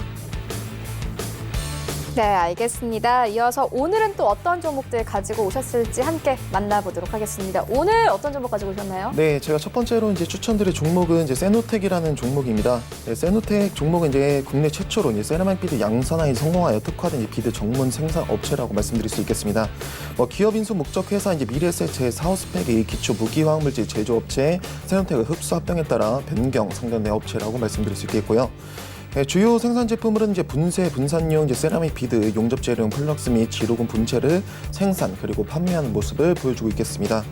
Speaker 1: 네, 알겠습니다. 이어서 오늘은 또 어떤 종목들 가지고 오셨을지 함께 만나보도록 하겠습니다. 오늘 어떤 종목 가지고 오셨나요?
Speaker 4: 네, 제가 첫 번째로 이제 추천드릴 종목은 이제 세노텍이라는 종목입니다. 네, 세노텍 종목은 이제 국내 최초로 이제 세라믹 비드 양산화에 성공하여 특화된 이제 비드 전문 생산 업체라고 말씀드릴 수 있겠습니다. 기업 인수 목적 회사 이제 미래에셋 제4호스펙의 기초 무기화학물질 제조업체 세노텍을 흡수 합병에 따라 변경 상장된 업체라고 말씀드릴 수 있겠고요. 네, 주요 생산 제품으로는 이제 분쇄, 분산용 이제 세라믹 비드, 용접 재료용 플럭스 및 지로금 분체를 생산 그리고 판매하는 모습을 보여주고 있겠습니다.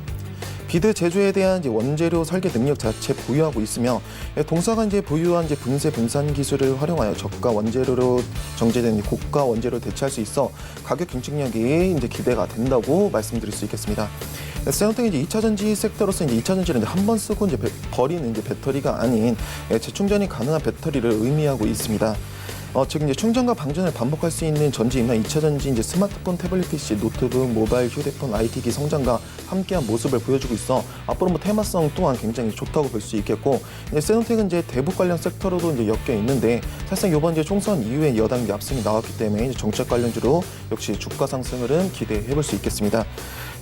Speaker 4: 비드 제조에 대한 이제 원재료 설계 능력 자체 보유하고 있으며, 동사가 이제 보유한 이제 분쇄 분산 기술을 활용하여 저가 원재료로 정제된 고가 원재료를 대체할 수 있어 가격 경쟁력이 이제 기대가 된다고 말씀드릴 수 있겠습니다. 세노텍이 이제 2차 전지 섹터로서 이제 2차 전지를 이제 한 번 쓰고 이제 버리는 이제 배터리가 아닌 재충전이 가능한 배터리를 의미하고 있습니다. 즉 이제 충전과 방전을 반복할 수 있는 전지이나 2차 전지 이제 스마트폰, 태블릿 PC, 노트북, 모바일, 휴대폰, IT기 성장과 함께한 모습을 보여주고 있어 앞으로 테마성 또한 굉장히 좋다고 볼 수 있겠고, 이제 세노텍은 이제 대북 관련 섹터로도 이제 엮여 있는데 사실상 이번 이제 총선 이후에 여당 압승이 나왔기 때문에 이제 정책 관련주로 역시 주가 상승을 기대해 볼 수 있겠습니다.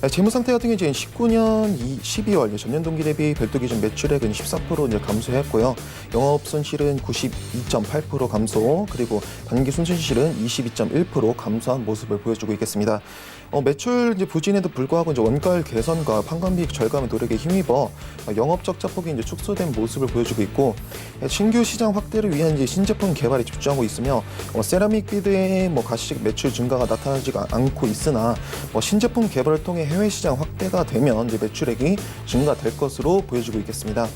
Speaker 4: 재무 상태 같은 경우는 19년 12월 전년 동기 대비 별도 기준 매출액은 14% 이제 감소했고요. 영업 손실은 92.8% 감소, 그리고 단기 순손실은 22.1% 감소한 모습을 보여주고 있겠습니다. 매출 이제 부진에도 불구하고 이제 원가율 개선과 판관비익 절감의 노력에 힘입어 영업 적자폭이 이제 축소된 모습을 보여주고 있고, 신규 시장 확대를 위한 이제 신제품 개발에 집중하고 있으며 세라믹 비드의 가시적 매출 증가가 나타나지 않고 있으나 신제품 개발을 통해 해외 시장 확대가 되면 이제 매출액이 증가될 것으로 보여지고 있겠습니다.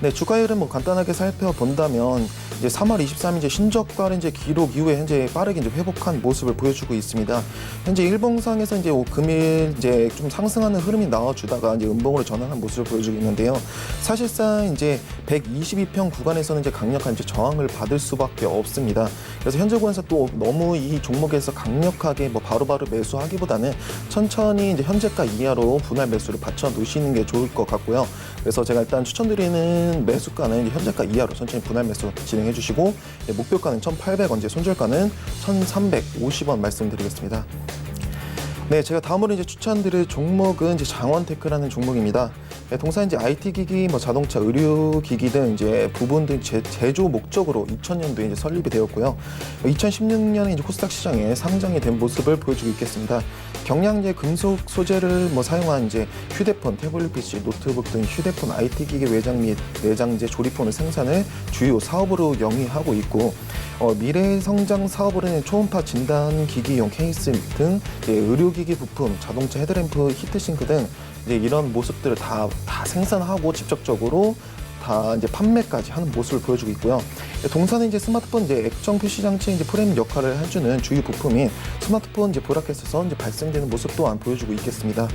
Speaker 4: 네, 주가 흐름 뭐 간단하게 살펴본다면 이제 3월 23일 이제 신저가를 이제 기록 이후에 현재 빠르게 이제 회복한 모습을 보여주고 있습니다. 현재 일봉상에서 이제 금일 이제 좀 상승하는 흐름이 나와주다가 이제 음봉으로 전환한 모습을 보여주고 있는데요. 사실상 이제 122평 구간에서는 이제 강력한 이제 저항을 받을 수밖에 없습니다. 그래서 현재 구간에서 또 너무 이 종목에서 강력하게 뭐 바로바로 매수하기보다는 천천히 이제 현재가 이하로 분할 매수를 받쳐 놓으시는 게 좋을 것 같고요. 그래서 제가 일단 추천드리는 매수가는 현재가 이하로 천천히 분할 매수 진행해 주시고 목표가는 1,800원, 이제 손절가는 1,350원 말씀드리겠습니다. 네, 제가 다음으로 이제 추천드릴 종목은 이제 장원테크라는 종목입니다. 네, 동사 이제 IT 기기, 뭐 자동차, 의료 기기 등 이제 부분들 제조 목적으로 2000년도에 이제 설립이 되었고요. 2016년에 이제 코스닥 시장에 상장이 된 모습을 보여주고 있겠습니다. 경량제 금속 소재를 뭐 사용한 이제 휴대폰, 태블릿 PC, 노트북 등 휴대폰 IT 기기 외장 및 내장재 조립폰을 생산을 주요 사업으로 영위하고 있고, 미래 성장 사업으로는 초음파 진단 기기용 케이스 등 의료기기 부품, 자동차 헤드램프, 히트싱크 등 이제 이런 모습들을 다 생산하고 직접적으로 다 이제 판매까지 하는 모습을 보여주고 있고요. 동사는 이제 스마트폰 이제 액정 표시 장치 이제 프레임 역할을 해주는 주요 부품인 스마트폰 이제 브라켓에서 이제 발생되는 모습 또한 보여주고 있겠습니다.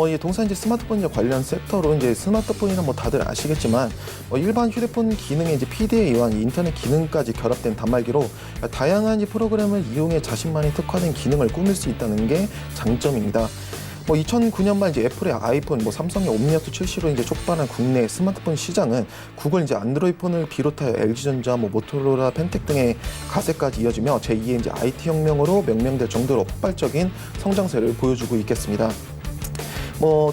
Speaker 4: 이 동사 이제 스마트폰 이제 관련 섹터로 이제 스마트폰이나 뭐 다들 아시겠지만 일반 휴대폰 기능에 이제 PDA와 인터넷 기능까지 결합된 단말기로 다양한 이제 프로그램을 이용해 자신만의 특화된 기능을 꾸밀 수 있다는 게 장점입니다. 2009년 말 이제 애플의 아이폰, 삼성의 옴니아투 출시로 이제 촉발한 국내 스마트폰 시장은 구글 이제 안드로이드폰을 비롯하여 LG전자, 모토로라, 펜텍 등의 가세까지 이어지며 제2의 이제 IT 혁명으로 명명될 정도로 폭발적인 성장세를 보여주고 있겠습니다.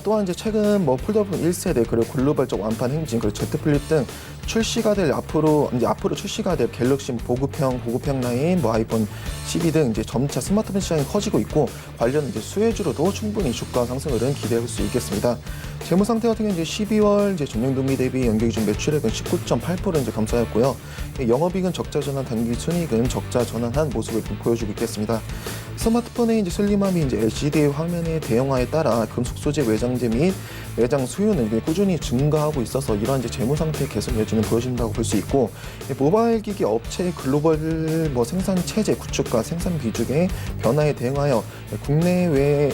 Speaker 4: 또한 이제 최근 폴더폰 1세대 그리고 글로벌적 완판 행진 그리고 Z 플립 등 출시가 될 앞으로 출시가 될 갤럭시 보급형 라인, 아이폰 12 등 이제 점차 스마트폰 시장이 커지고 있고 관련 이제 수혜주로도 충분히 주가 상승률은 기대할 수 있겠습니다. 재무 상태 같은 경우 이제 12월 이제 전년 동기 대비 연결 기준 매출액은 19.8% 이제 감소했고요. 영업이익은 적자 전환, 단기 순이익은 적자 전환한 모습을 보여주고 있겠습니다. 스마트폰의 이제 슬림함이 이제 LCD 화면의 대형화에 따라 금속 소재 외장재 및 외장 수요는 꾸준히 증가하고 있어서 이러한 이제 재무 상태 개선 여지는 보여진다고 볼 수 있고, 모바일 기기 업체의 글로벌 생산 체제 구축과 생산 비중의 변화에 대응하여 국내외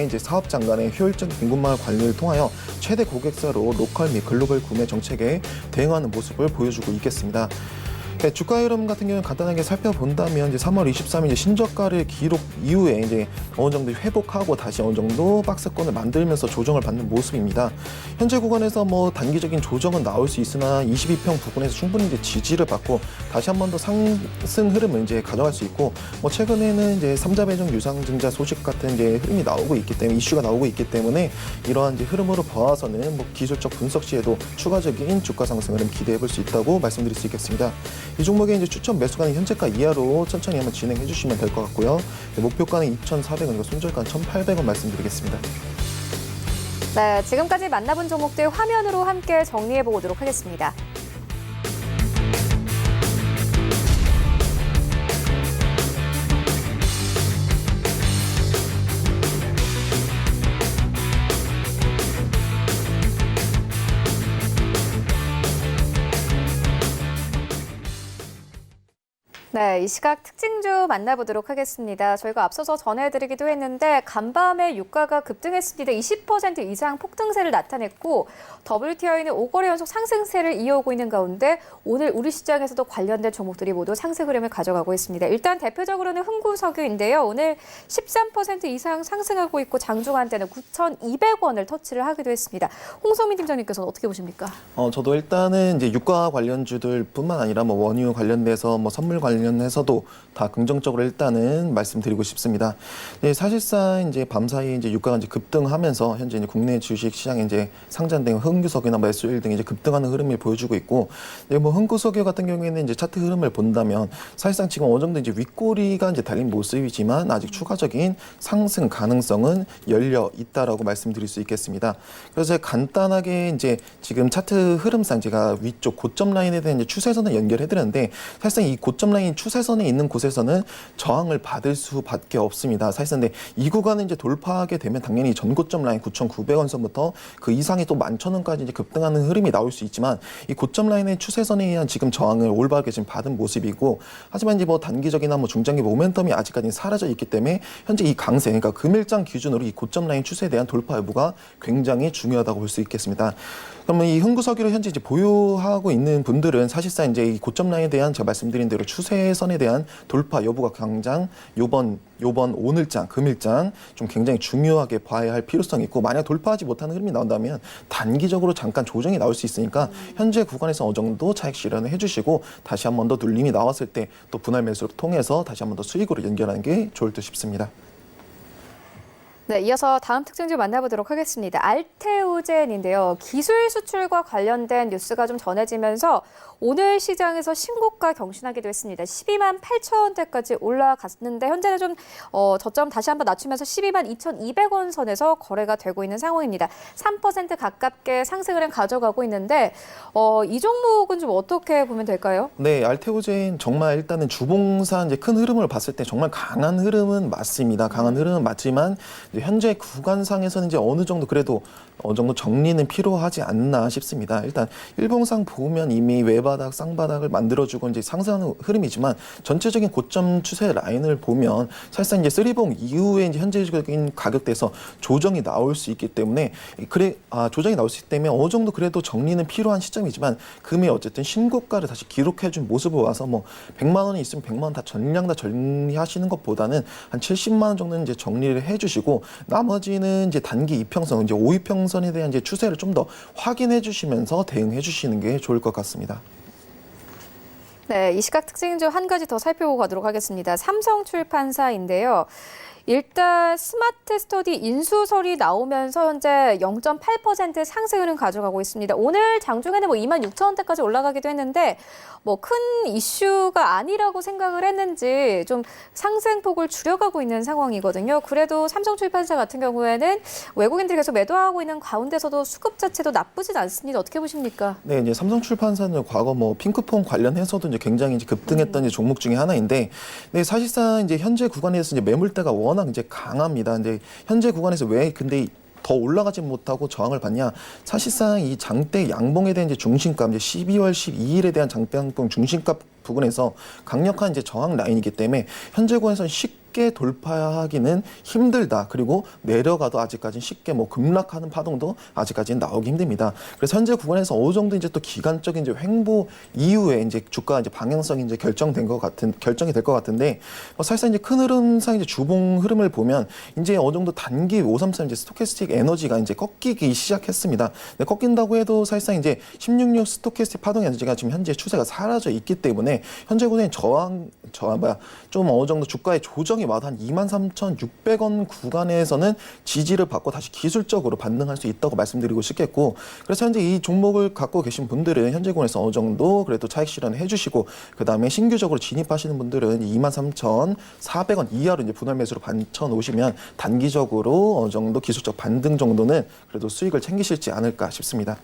Speaker 4: 이제 사업장 간의 효율적인 공급망 관리를 통하여 최대 고객사로 로컬 및 글로벌 구매 정책에 대응하는 모습을 보여주고 있겠습니다. 네, 주가 흐름 같은 경우는 간단하게 살펴본다면 이제 3월 23일 이제 신저가를 기록 이후에 이제 어느 정도 회복하고 다시 어느 정도 박스권을 만들면서 조정을 받는 모습입니다. 현재 구간에서 단기적인 조정은 나올 수 있으나 22평 부근에서 충분히 이제 지지를 받고 다시 한 번 더 상승 흐름을 이제 가져갈 수 있고, 최근에는 이제 3자 배정 유상증자 소식 같은 이제 흐름이 나오고 있기 때문에 이슈가 나오고 있기 때문에 이러한 이제 흐름으로 봐서는 기술적 분석 시에도 추가적인 주가 상승 흐름 기대해 볼 수 있다고 말씀드릴 수 있겠습니다. 이 종목의 이제 추천 매수가는 현재가 이하로 천천히 한번 진행해 주시면 될 것 같고요. 목표가는 2,400원이고 손절가는 1,800원 말씀드리겠습니다.
Speaker 1: 네, 지금까지 만나본 종목들 화면으로 함께 정리해 보도록 하겠습니다. 네, 이 시각 특징주 만나보도록 하겠습니다. 저희가 앞서서 전해드리기도 했는데 간밤에 유가가 급등했습니다. 20% 이상 폭등세를 나타냈고 WTI는 5거래 연속 상승세를 이어오고 있는 가운데 오늘 우리 시장에서도 관련된 종목들이 모두 상승 흐름을 가져가고 있습니다. 일단 대표적으로는 흥구석유인데요. 오늘 13% 이상 상승하고 있고 장중한때는 9,200원을 터치를 하기도 했습니다. 홍성민 팀장님께서는 어떻게 보십니까?
Speaker 4: 저도 일단은 이제 유가 관련주들뿐만 아니라 원유 관련돼서 선물 관련해서도 다 긍정적으로 일단은 말씀드리고 싶습니다. 네, 사실상 이제 밤사이 이제 유가가 이제 급등하면서 현재 이제 국내 주식 시장에 이제 상장된 흥구석유나 매수일 등이 이제 급등하는 흐름을 보여주고 있고, 네, 흥구석유 같은 경우에는 이제 차트 흐름을 본다면 사실상 지금 어느 정도 이제 윗꼬리가 이제 달린 모습이지만 아직 추가적인 상승 가능성은 열려 있다라고 말씀드릴 수 있겠습니다. 그래서 간단하게 이제 지금 차트 흐름상 제가 위쪽 고점 라인에 대한 이제 추세선을 연결해 드렸는데 사실상 이 고점 라인이 일반적인 추세선에 있는 곳에서는 저항을 받을 수밖에 없습니다. 사실상 근데 이 구간을 이제 돌파하게 되면 당연히 전고점 라인 9,900원 선부터 그 이상이 또 11,000원까지 이제 급등하는 흐름이 나올 수 있지만 이 고점 라인의 추세선에 의한 지금 저항을 올바르게 지금 받은 모습이고 하지만 이제 뭐 단기적이나 뭐 중장기 모멘텀이 아직까지는 사라져 있기 때문에 현재 이 강세 그러니까 금일장 기준으로 이 고점 라인 추세에 대한 돌파 여부가 굉장히 중요하다고 볼 수 있겠습니다. 그러면 이 흥구석유를 현재 이제 보유하고 있는 분들은 사실상 이제 이 고점 라인에 대한 제가 말씀드린 대로 추세선에 대한 돌파 여부가 당장 요번 오늘장, 금일장 좀 굉장히 중요하게 봐야 할 필요성이 있고 만약 돌파하지 못하는 흐름이 나온다면 단기적으로 잠깐 조정이 나올 수 있으니까 현재 구간에서 어느 정도 차익 실현을 해주시고 다시 한 번 더 눌림이 나왔을 때 또 분할 매수를 통해서 다시 한 번 더 수익으로 연결하는 게 좋을 듯 싶습니다.
Speaker 1: 네, 이어서 다음 특징주 만나보도록 하겠습니다. 알테오젠인데요. 기술 수출과 관련된 뉴스가 좀 전해지면서 오늘 시장에서 신고가 경신하기도 했습니다. 12만 8천원대까지 올라갔는데 현재는 좀 저점 다시 한번 낮추면서 12만 2,200원 선에서 거래가 되고 있는 상황입니다. 3% 가깝게 상승을 가져가고 있는데 이 종목은 좀 어떻게 보면 될까요?
Speaker 4: 네, 알테오젠 정말 일단은 주봉상 이제 큰 흐름을 봤을 때 정말 강한 흐름은 맞습니다. 강한 흐름은 맞지만 이제 현재 구간상에서는 이제 어느 정도 그래도 어느 정도 정리는 필요하지 않나 싶습니다. 일단 일봉상 보면 이미 외바닥, 쌍바닥을 만들어주고 이제 상승하는 흐름이지만 전체적인 고점 추세 라인을 보면 사실상 이제 쓰리봉 이후에 이제 현재적인 가격대에서 조정이 나올 수 있기 때문에 조정이 나올 수 있기 때문에 어느 정도 그래도 정리는 필요한 시점이지만 금이 어쨌든 신고가를 다시 기록해준 모습을 와서 뭐 100만 원이 있으면 100만 원 다 전량 다 정리하시는 것보다는 한 70만 원 정도는 이제 정리를 해주시고 나머지는 이제 단기 이평선, 이제 5이평선에 대한 이제 추세를 좀 더 확인해 주시면서 대응해 주시는 게 좋을 것 같습니다.
Speaker 1: 네, 이 시각 특징 중 한 가지 더 살펴보고 가도록 하겠습니다. 삼성출판사인데요. 일단 스마트 스터디 인수설이 나오면서 현재 0.8% 상승을 가져가고 있습니다. 오늘 장중에는 뭐 26,000원대까지 올라가기도 했는데 뭐 큰 이슈가 아니라고 생각을 했는지 좀 상승폭을 줄여가고 있는 상황이거든요. 그래도 삼성출판사 같은 경우에는 외국인들이 계속 매도하고 있는 가운데서도 수급 자체도 나쁘진 않습니다. 어떻게 보십니까?
Speaker 4: 네, 이제 삼성출판사는 과거 뭐 핑크폰 관련해서도 이제 굉장히 이제 급등했던 이제 종목 중에 하나인데, 네, 사실상 이제 현재 구간에서 이제 매물대가 워낙 이제 강합니다. 이제 현재 구간에서 왜 근데 더 올라가지 못하고 저항을 받냐? 사실상 이 장대 양봉에 대한 이제 중심값, 이제 12월 12일에 대한 장대 양봉 중심값 부분에서 강력한 이제 저항 라인이기 때문에 현재 구간에서는 쉽게 돌파하기는 힘들다. 그리고 내려가도 아직까지는 쉽게 뭐 급락하는 파동도 아직까지는 나오기 힘듭니다. 그래서 현재 구간에서 어느 정도 이제 또 기간적인 이제 횡보 이후에 이제 주가 이제 방향성이 이제 결정이 될 것 같은데 사실상 이제 큰 흐름상 이제 주봉 흐름을 보면 이제 어느 정도 단기 533 이제 스토캐스틱 에너지가 이제 꺾이기 시작했습니다. 근데 꺾인다고 해도 사실상 이제 166 스토캐스틱 파동 에너지가 지금 현재 추세가 사라져 있기 때문에 현재 구간에 좀 어느 정도 주가의 조정이 와도 한 23,600원 구간에서는 지지를 받고 다시 기술적으로 반등할 수 있다고 말씀드리고 싶겠고, 그래서 현재 이 종목을 갖고 계신 분들은 현재 구간에서 어느 정도 그래도 차익 실현을 해주시고 그 다음에 신규적으로 진입하시는 분들은 23,400원 이하로 이제 분할 매수로 반쳐 놓으시면 단기적으로 어느 정도 기술적 반등 정도는 그래도 수익을 챙기실지 않을까 싶습니다.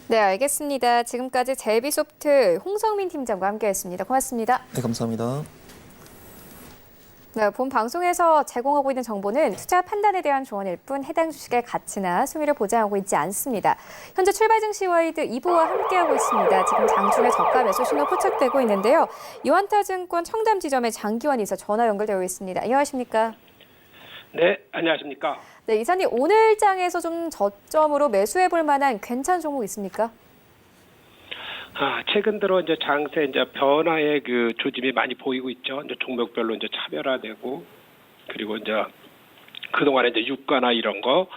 Speaker 1: 네, 알겠습니다. 지금까지 제비소프트 홍성민 팀장과 함께했습니다. 고맙습니다.
Speaker 4: 네, 감사합니다.
Speaker 1: 네, 본 방송에서 제공하고 있는 정보는 투자 판단에 대한 조언일 뿐 해당 주식의 가치나 수익을 보장하고 있지 않습니다. 현재 출발 증시 와이드 2부와 함께하고 있습니다. 지금 장중에 저가 매수 신호 포착되고 있는데요. 이원타증권 청담 지점의 장기환 이사 전화 연결되어 있습니다. 안녕하십니까?
Speaker 5: 네, 안녕하십니까?
Speaker 1: 네, 이사님 오늘 장에서 좀 저점으로 매수해 볼 만한 괜찮은 종목 있습니까?
Speaker 5: 최근 들어 이제 장세 이제 변화의 그 조짐이 많이 보이고 있죠. 이제 종목별로 이제 차별화되고, 그리고 이제 그동안에 이제 유가나 이런 거,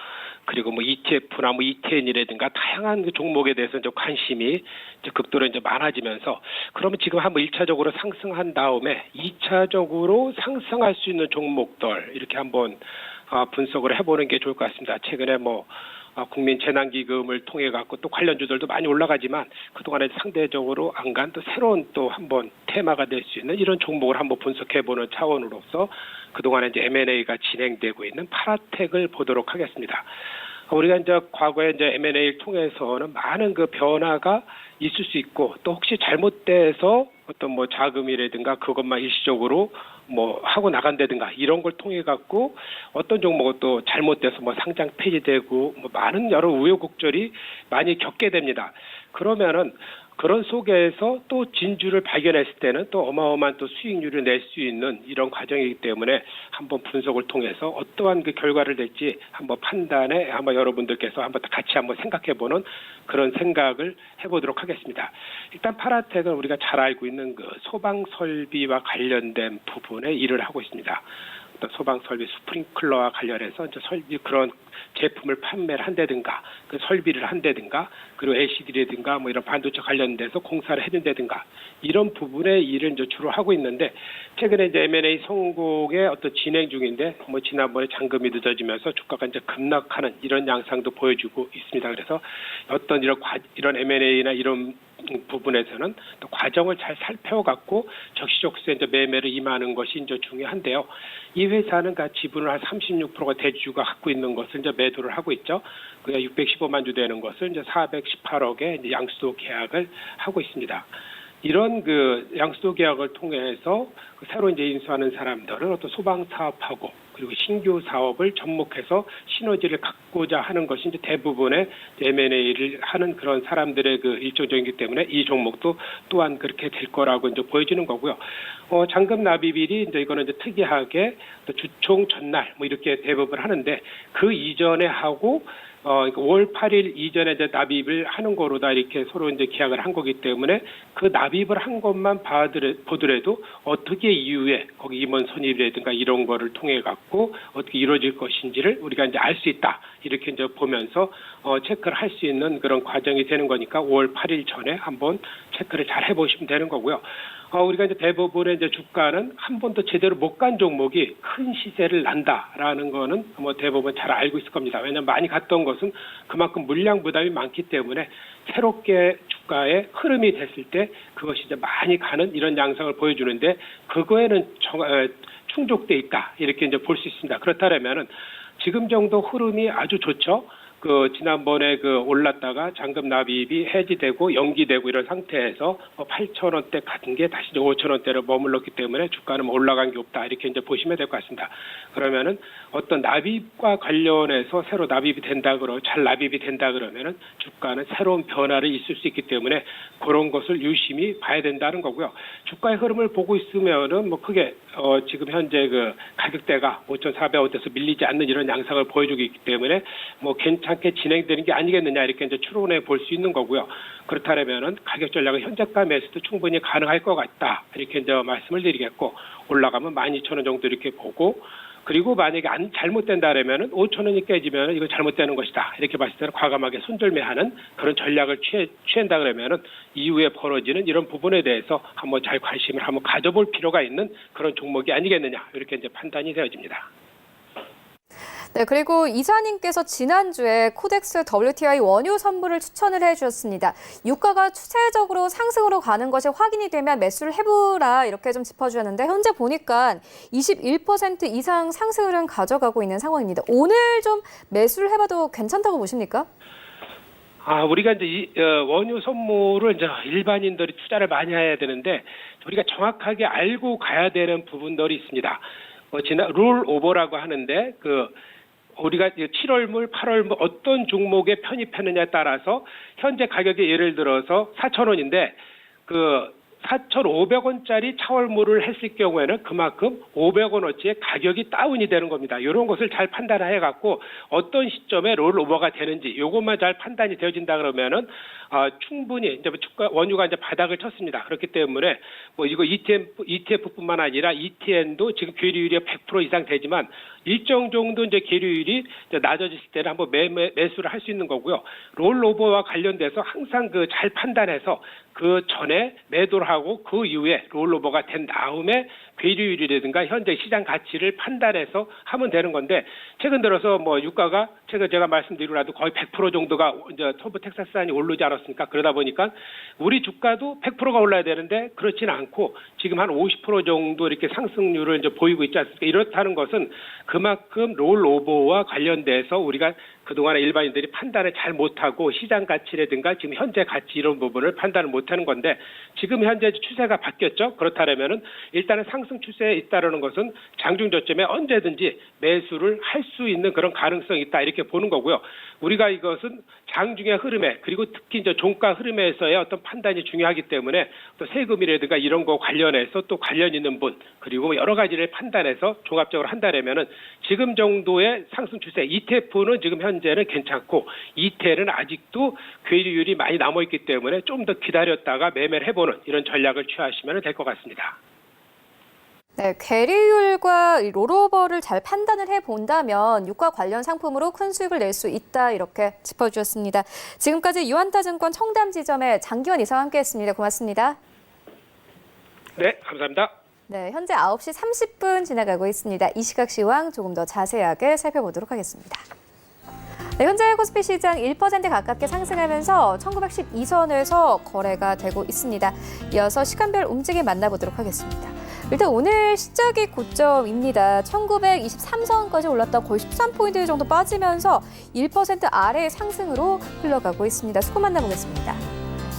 Speaker 5: 그리고 뭐 ETF나 뭐 ETN이라든가 다양한 그 종목에 대해서 이제 관심이 이제 극도로 이제 많아지면서, 그러면 지금 한번 1차적으로 상승한 다음에 2차적으로 상승할 수 있는 종목들 이렇게 한번 분석을 해보는 게 좋을 것 같습니다. 최근에 뭐 국민재난기금을 통해 갖고 또 관련주들도 많이 올라가지만 그동안에 상대적으로 안 간 또 새로운 또 한번 테마가 될 수 있는 이런 종목을 한번 분석해보는 차원으로서 그동안에 이제 M&A가 진행되고 있는 파라텍을 보도록 하겠습니다. 우리가 이제 과거에 이제 M&A를 통해서는 많은 그 변화가 있을 수 있고 또 혹시 잘못돼서 어떤 뭐 자금이라든가 그것만 일시적으로 뭐 하고 나간다든가 이런 걸 통해 갖고 어떤 종목은 또 잘못돼서 뭐 상장 폐지되고 뭐 많은 여러 우여곡절이 많이 겪게 됩니다. 그러면은 그런 속에서 또 진주를 발견했을 때는 또 어마어마한 또 수익률을 낼 수 있는 이런 과정이기 때문에 한번 분석을 통해서 어떠한 그 결과를 낼지 한번 판단에 한번 여러분들께서 한번 같이 한번 생각해보는 그런 생각을 해보도록 하겠습니다. 일단 파라텍은 우리가 잘 알고 있는 그 소방 설비와 관련된 부분에 일을 하고 있습니다. 어떤 소방 설비 스프링클러와 관련해서 이제 설비 그런 제품을 판매를 한다든가 그 설비를 한다든가 그리고 LCD라든가 뭐 이런 반도체 관련돼서 공사를 해준다든가 이런 부분의 일을 이제 주로 하고 있는데 최근에 이제 M&A 성공의 어떤 진행 중인데 뭐 지난번에 잔금이 늦어지면서 주가가 이제 급락하는 이런 양상도 보여주고 있습니다. 그래서 어떤 이런 M&A나 이런 부분에서는 또 과정을 잘 살펴갖고 적시적소에 이제 매매를 임하는 것이 이제 중요한데요. 이 회사는 지분을 한 36%가 대주주가 갖고 있는 것을 이제 매도를 하고 있죠. 그게 615만 주 되는 것을 이제 418억에 이제 양수도 계약을 하고 있습니다. 이런 그 양수도 계약을 통해서 새로 이제 인수하는 사람들은 어떤 소방 사업하고 그리고 신규 사업을 접목해서 시너지를 갖고자 하는 것이 이제 대부분의 M&A를 하는 그런 사람들의 그 일조적이기 때문에 이 종목도 또한 그렇게 될 거라고 이제 보여지는 거고요. 잔금 납입일이 이제 이거는 이제 특이하게 주총 전날 뭐 이렇게 대부분 하는데 그 이전에 하고 5월 8일 이전에 이제 납입을 하는 거로다 이렇게 서로 이제 계약을 한 거기 때문에 그 납입을 한 것만 보더라도 어떻게 이후에 거기 임원 선입이라든가 이런 거를 통해 갖고 어떻게 이루어질 것인지를 우리가 이제 알 수 있다 이렇게 이제 보면서 체크를 할 수 있는 그런 과정이 되는 거니까 5월 8일 전에 한번 체크를 잘 해보시면 되는 거고요. 우리가 이제 대부분의 이제 주가는 한 번도 제대로 못 간 종목이 큰 시세를 난다라는 거는 뭐 대부분 잘 알고 있을 겁니다. 왜냐하면 많이 갔던 것은 그만큼 물량 부담이 많기 때문에 새롭게 주가의 흐름이 됐을 때 그것이 이제 많이 가는 이런 양상을 보여주는데 그거에는 충족돼 있다 이렇게 이제 볼 수 있습니다. 그렇다면은 지금 정도 흐름이 아주 좋죠. 지난번에 올랐다가 잔금 납입이 해지되고 연기되고 이런 상태에서 8,000원대 같은 게 다시 이제 5,000원대로 머물렀기 때문에 주가는 올라간 게 없다. 이렇게 이제 보시면 될 것 같습니다. 그러면은 어떤 납입과 관련해서 새로 납입이 된다 잘 납입이 된다 그러면은 주가는 새로운 변화를 있을 수 있기 때문에 그런 것을 유심히 봐야 된다는 거고요. 주가의 흐름을 보고 있으면은 뭐 크게 지금 현재 가격대가 5,400원대에서 밀리지 않는 이런 양상을 보여주고 있기 때문에 뭐 괜찮게 진행되는 게 아니겠느냐 이렇게 이제 추론해 볼 수 있는 거고요. 그렇다면은 가격 전략은 현재가 매수도 충분히 가능할 것 같다 이렇게 이제 말씀을 드리겠고 올라가면 12,000원 정도 이렇게 보고 그리고 만약에 잘못된다라면은 5,000원이 깨지면 이거 잘못되는 것이다 이렇게 봤을 때는 과감하게 손절매하는 그런 전략을 취한다 그러면은 이후에 벌어지는 이런 부분에 대해서 한번 잘 관심을 한번 가져볼 필요가 있는 그런 종목이 아니겠느냐 이렇게 이제 판단이 되어집니다.
Speaker 1: 네, 그리고 이사님께서 지난주에 코덱스 WTI 원유 선물을 추천을 해주셨습니다. 유가가 추세적으로 상승으로 가는 것이 확인이 되면 매수를 해보라 이렇게 좀 짚어주셨는데 현재 보니까 21% 이상 상승을 가져가고 있는 상황입니다. 오늘 좀 매수를 해봐도 괜찮다고 보십니까?
Speaker 5: 우리가 이제 원유 선물을 이제 일반인들이 투자를 많이 해야 되는데 우리가 정확하게 알고 가야 되는 부분들이 있습니다. 롤 오버라고 하는데 우리가 7월물, 8월물 어떤 종목에 편입했느냐에 따라서 현재 가격이 예를 들어서 4,000원인데 4,500원짜리 차월물을 했을 경우에는 그만큼 500원어치의 가격이 다운이 되는 겁니다. 이런 것을 잘 판단해 갖고 어떤 시점에 롤오버가 되는지 이것만 잘 판단이 되어진다 그러면은 충분히 이제 원유가 이제 바닥을 쳤습니다. 그렇기 때문에 뭐 이거 ETF뿐만 아니라 ETN도 지금 계류율이 100% 이상 되지만 일정 정도 이제 계류율이 이제 낮아졌을 때는 한번 매수를 할 수 있는 거고요. 롤오버와 관련돼서 항상 잘 판단해서 그 전에 매도를 하고 그 이후에 롤오버가 된 다음에 계류율이라든가 현재 시장 가치를 판단해서 하면 되는 건데 최근 들어서 뭐 유가가 제가 말씀드리고 나도 거의 100% 정도가 이제 서부 텍사스산이 오르지 않았습니까? 그러다 보니까 우리 주가도 100%가 올라야 되는데 그렇지는 않고 지금 한 50% 정도 이렇게 상승률을 이제 보이고 있지 않습니까? 이렇다는 것은 그만큼 롤오버와 관련돼서 우리가 그동안에 일반인들이 판단을 잘 못하고 시장 가치라든가 지금 현재 가치 이런 부분을 판단을 못하는 건데 지금 현재 추세가 바뀌었죠. 그렇다면은 일단은 상승 추세에 있다라는 것은 장중 저점에 언제든지 매수를 할 수 있는 그런 가능성이 있다 이렇게 보는 거고요. 우리가 이것은 장중의 흐름에 그리고 특히 이제 종가 흐름에서의 어떤 판단이 중요하기 때문에 또 세금이라든가 이런 거 관련해서 또 관련 있는 분 그리고 여러 가지를 판단해서 종합적으로 한다면은 지금 정도의 상승 추세 ETF는 지금 현재는 괜찮고 ETL은 아직도 괴리율이 많이 남아 있기 때문에 좀 더 기다렸다가 매매를 해보는 이런 전략을 취하시면 될 것 같습니다.
Speaker 1: 네, 괴리율과 이 롤오버를 잘 판단을 해본다면 유가 관련 상품으로 큰 수익을 낼 수 있다 이렇게 짚어주셨습니다. 지금까지 유한타증권 청담지점의 장기원 이사와 함께했습니다. 고맙습니다.
Speaker 5: 네, 감사합니다.
Speaker 1: 네, 현재 9시 30분 지나가고 있습니다. 이 시각 시황 조금 더 자세하게 살펴보도록 하겠습니다. 네, 현재 코스피 시장 1% 가깝게 상승하면서 1912선에서 거래가 되고 있습니다. 이어서 시간별 움직임 만나보도록 하겠습니다. 일단 오늘 시작이 고점입니다. 1923선까지 올랐다 거의 13포인트 정도 빠지면서 1% 아래의 상승으로 흘러가고 있습니다. 수급 만나보겠습니다.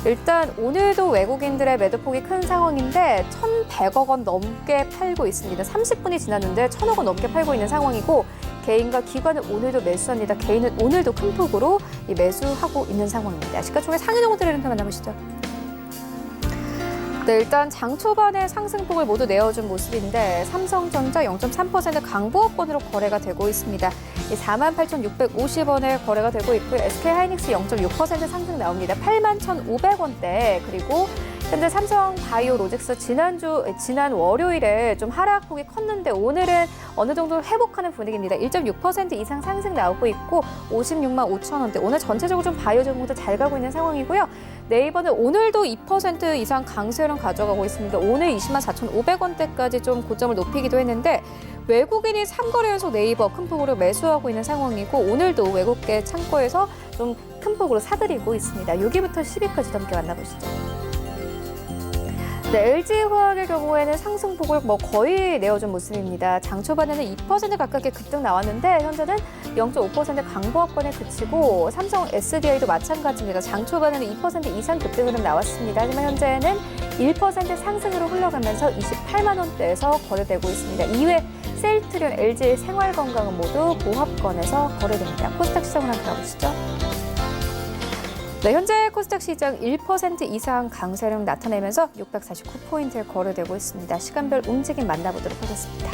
Speaker 1: 일단 오늘도 외국인들의 매도폭이 큰 상황인데 1,100억 원 넘게 팔고 있습니다. 30분이 지났는데 1,000억 원 넘게 팔고 있는 상황이고 개인과 기관은 오늘도 매수합니다. 개인은 오늘도 큰 폭으로 매수하고 있는 상황입니다. 시가총액 상위 종목들의 흐름 만나보시죠. 네, 일단 장 초반에 상승폭을 모두 내어준 모습인데 삼성전자 0.3% 강보합권으로 거래가 되고 있습니다. 48,650원에 거래가 되고 있고요. SK하이닉스 0.6% 상승 나옵니다. 81,500원대 그리고 현재 삼성바이오로직스 지난 월요일에 좀 하락폭이 컸는데 오늘은 어느 정도 회복하는 분위기입니다. 1.6% 이상 상승 나오고 있고 56만 5천 원대. 오늘 전체적으로 좀 바이오 종목도 잘 가고 있는 상황이고요. 네이버는 오늘도 2% 이상 강세 흐름 가져가고 있습니다. 오늘 20만 4,500원대까지 좀 고점을 높이기도 했는데 외국인이 3거래 연속 네이버 큰 폭으로 매수하고 있는 상황이고 오늘도 외국계 창고에서 좀 큰 폭으로 사들이고 있습니다. 6위부터 10위까지 함께 만나보시죠. 네, LG화학의 경우에는 상승폭을 거의 내어준 모습입니다. 장 초반에는 2% 가깝게 급등 나왔는데 현재는 0.5% 강보합권에 그치고 삼성 SDI도 마찬가지입니다. 장 초반에는 2% 이상 급등 흐름 나왔습니다. 하지만 현재는 1% 상승으로 흘러가면서 28만 원대에서 거래되고 있습니다. 이외 셀트리온, LG 생활건강은 모두 보합권에서 거래됩니다. 코스닥 시장을 한번 가보시죠. 네, 현재 코스닥 시장 1% 이상 강세를 나타내면서 649포인트에 거래되고 있습니다. 시간별 움직임 만나보도록 하겠습니다.